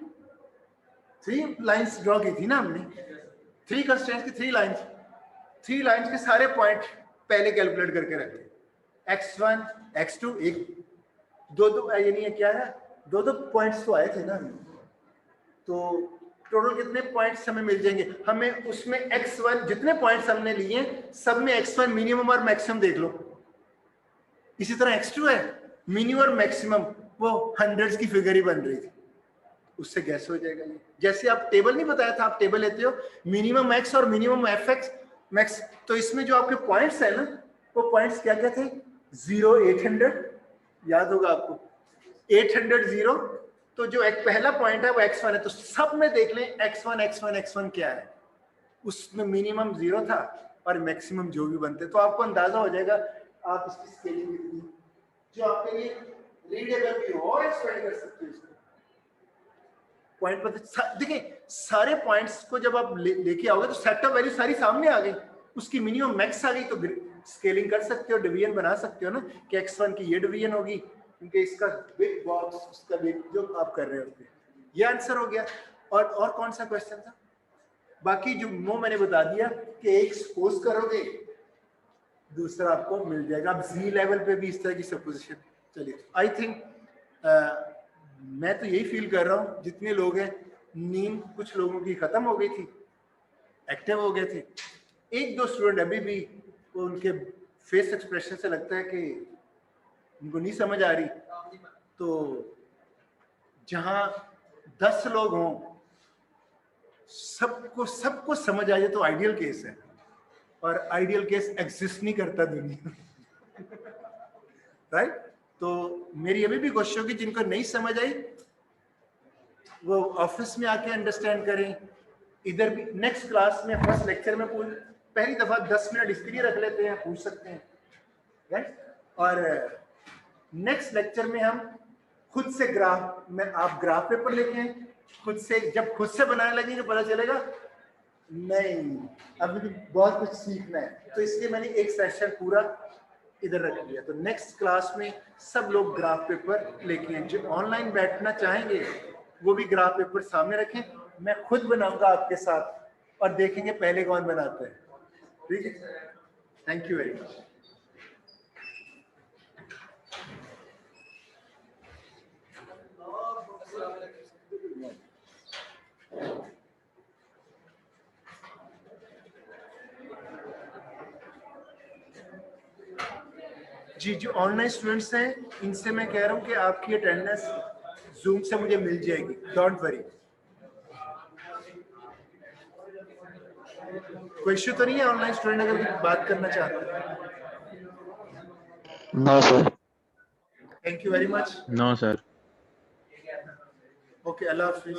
3 लाइंस ड्रॉ की थी ना हमने, 3 कंस्ट्रेंट्स की 3 लाइंस, 3 लाइंस के सारे पॉइंट पहले कैलकुलेट करके रखे, x1 x2, एक दो ये नहीं है, क्या है, दो पॉइंट्स तो आए थे ना, तो टोटल कितने पॉइंट्स हमें मिल जाएंगे। हमें उसमें x1 जितने पॉइंट्स हमने लिए सब में x1 मिनिमम और मैक्सिमम देख लो। इसी तरह x2 है, मिनिमम और मैक्सिमम वो हंड्रेड्स की फिगर ही बन रही थी, उससे गैस हो जाएगा। जैसे आप टेबल नहीं बताया था, आप टेबल लेते हो मिनिमम x और मिनिमम fx मैक्स, तो इसमें जो आपके पॉइंट्स है ना, वो पॉइंट्स क्या क्या थे, 0 800, याद होगा आपको, 800 0, तो जो एक पहला पॉइंट है वो x1 है, तो सब में देख लें x1 क्या है, उसमें मिनिमम 0 था और मैक्सिमम जो भी बनते, तो आपको अंदाजा हो जाएगा आप इसकी स्केलिंग कितनी जो आपके लिए रीडेबल भी हो, और एक्सपेंड कर सकते हो इसको पॉइंट पर। देखिए सारे पॉइंट्स को जब आप लेके आओगे तो सेट ऑफ वैल्यू सारी सामने आ गई, उसकी मिनिमम मैक्स आ गई, तो स्केलिंग कर सकते हो, डिवीजन बना सकते हो ना कि x1 की ये डिवीजन होगी क्योंकि इसका बिग बॉक्स, उसका बिग, जो आप कर रहे हो, ये आंसर हो गया। और कौन सा क्वेश्चन था बाकी, जो वो मैंने बता दिया कि एक सपोज करोगे दूसरा आपको मिल जाएगा। अब जी लेवल पे भी इस तरह की सपोजिशन चलिए, आई थिंक मैं तो यही फील कर रहा हूँ, जितने लोग हैं नींद कुछ लोगों की खत्म हो गई थी, एक्टिव हो गए थे, एक दो स्टूडेंट अभी भी वो उनके फेस एक्सप्रेशन से लगता है कि उनको नहीं समझ आ रही। तो जहां 10 लोग हों, सबको समझ आ जाए तो आइडियल केस है, और आइडियल केस एग्जिस्ट नहीं करता दुनिया में राइट। तो मेरी अभी भी कोशिश होगी, जिनको नहीं समझ आई वो ऑफिस में आके अंडरस्टैंड करें, इधर भी नेक्स्ट क्लास में फर्स्ट लेक्चर में पहली दफा 10 मिनट इसके लिए रख लेते हैं, पूछ सकते हैं राइट। और नेक्स्ट लेक्चर में हम खुद से ग्राफ में, आप ग्राफ पेपर लेके हैं, खुद से, जब खुद से बनाने लगेंगे पता चलेगा नहीं अभी भी बहुत कुछ सीखना है, तो इसलिए मैंने एक सेशन पूरा इधर रख दिया। तो नेक्स्ट क्लास में सब लोग ग्राफ पेपर लेके हैं, जो ऑनलाइन बैठना चाहेंगे वो भी ग्राफ पेपर सामने रखें, मैं खुद बनाऊंगा आपके साथ और देखेंगे पहले कौन बनाता है, ठीक है। Thank you very much. जी, जो ऑनलाइन स्टूडेंट्स हैं इनसे मैं कह रहा हूँ कि आपकी अटेंडेंस जूम से मुझे मिल जाएगी, डोंट वरी। कोई इश्यू तो नहीं है? ऑनलाइन स्टूडेंट अगर बात करना चाहते हैं? No sir. Thank you very much. No sir. Okay, अल्लाह हाफिज।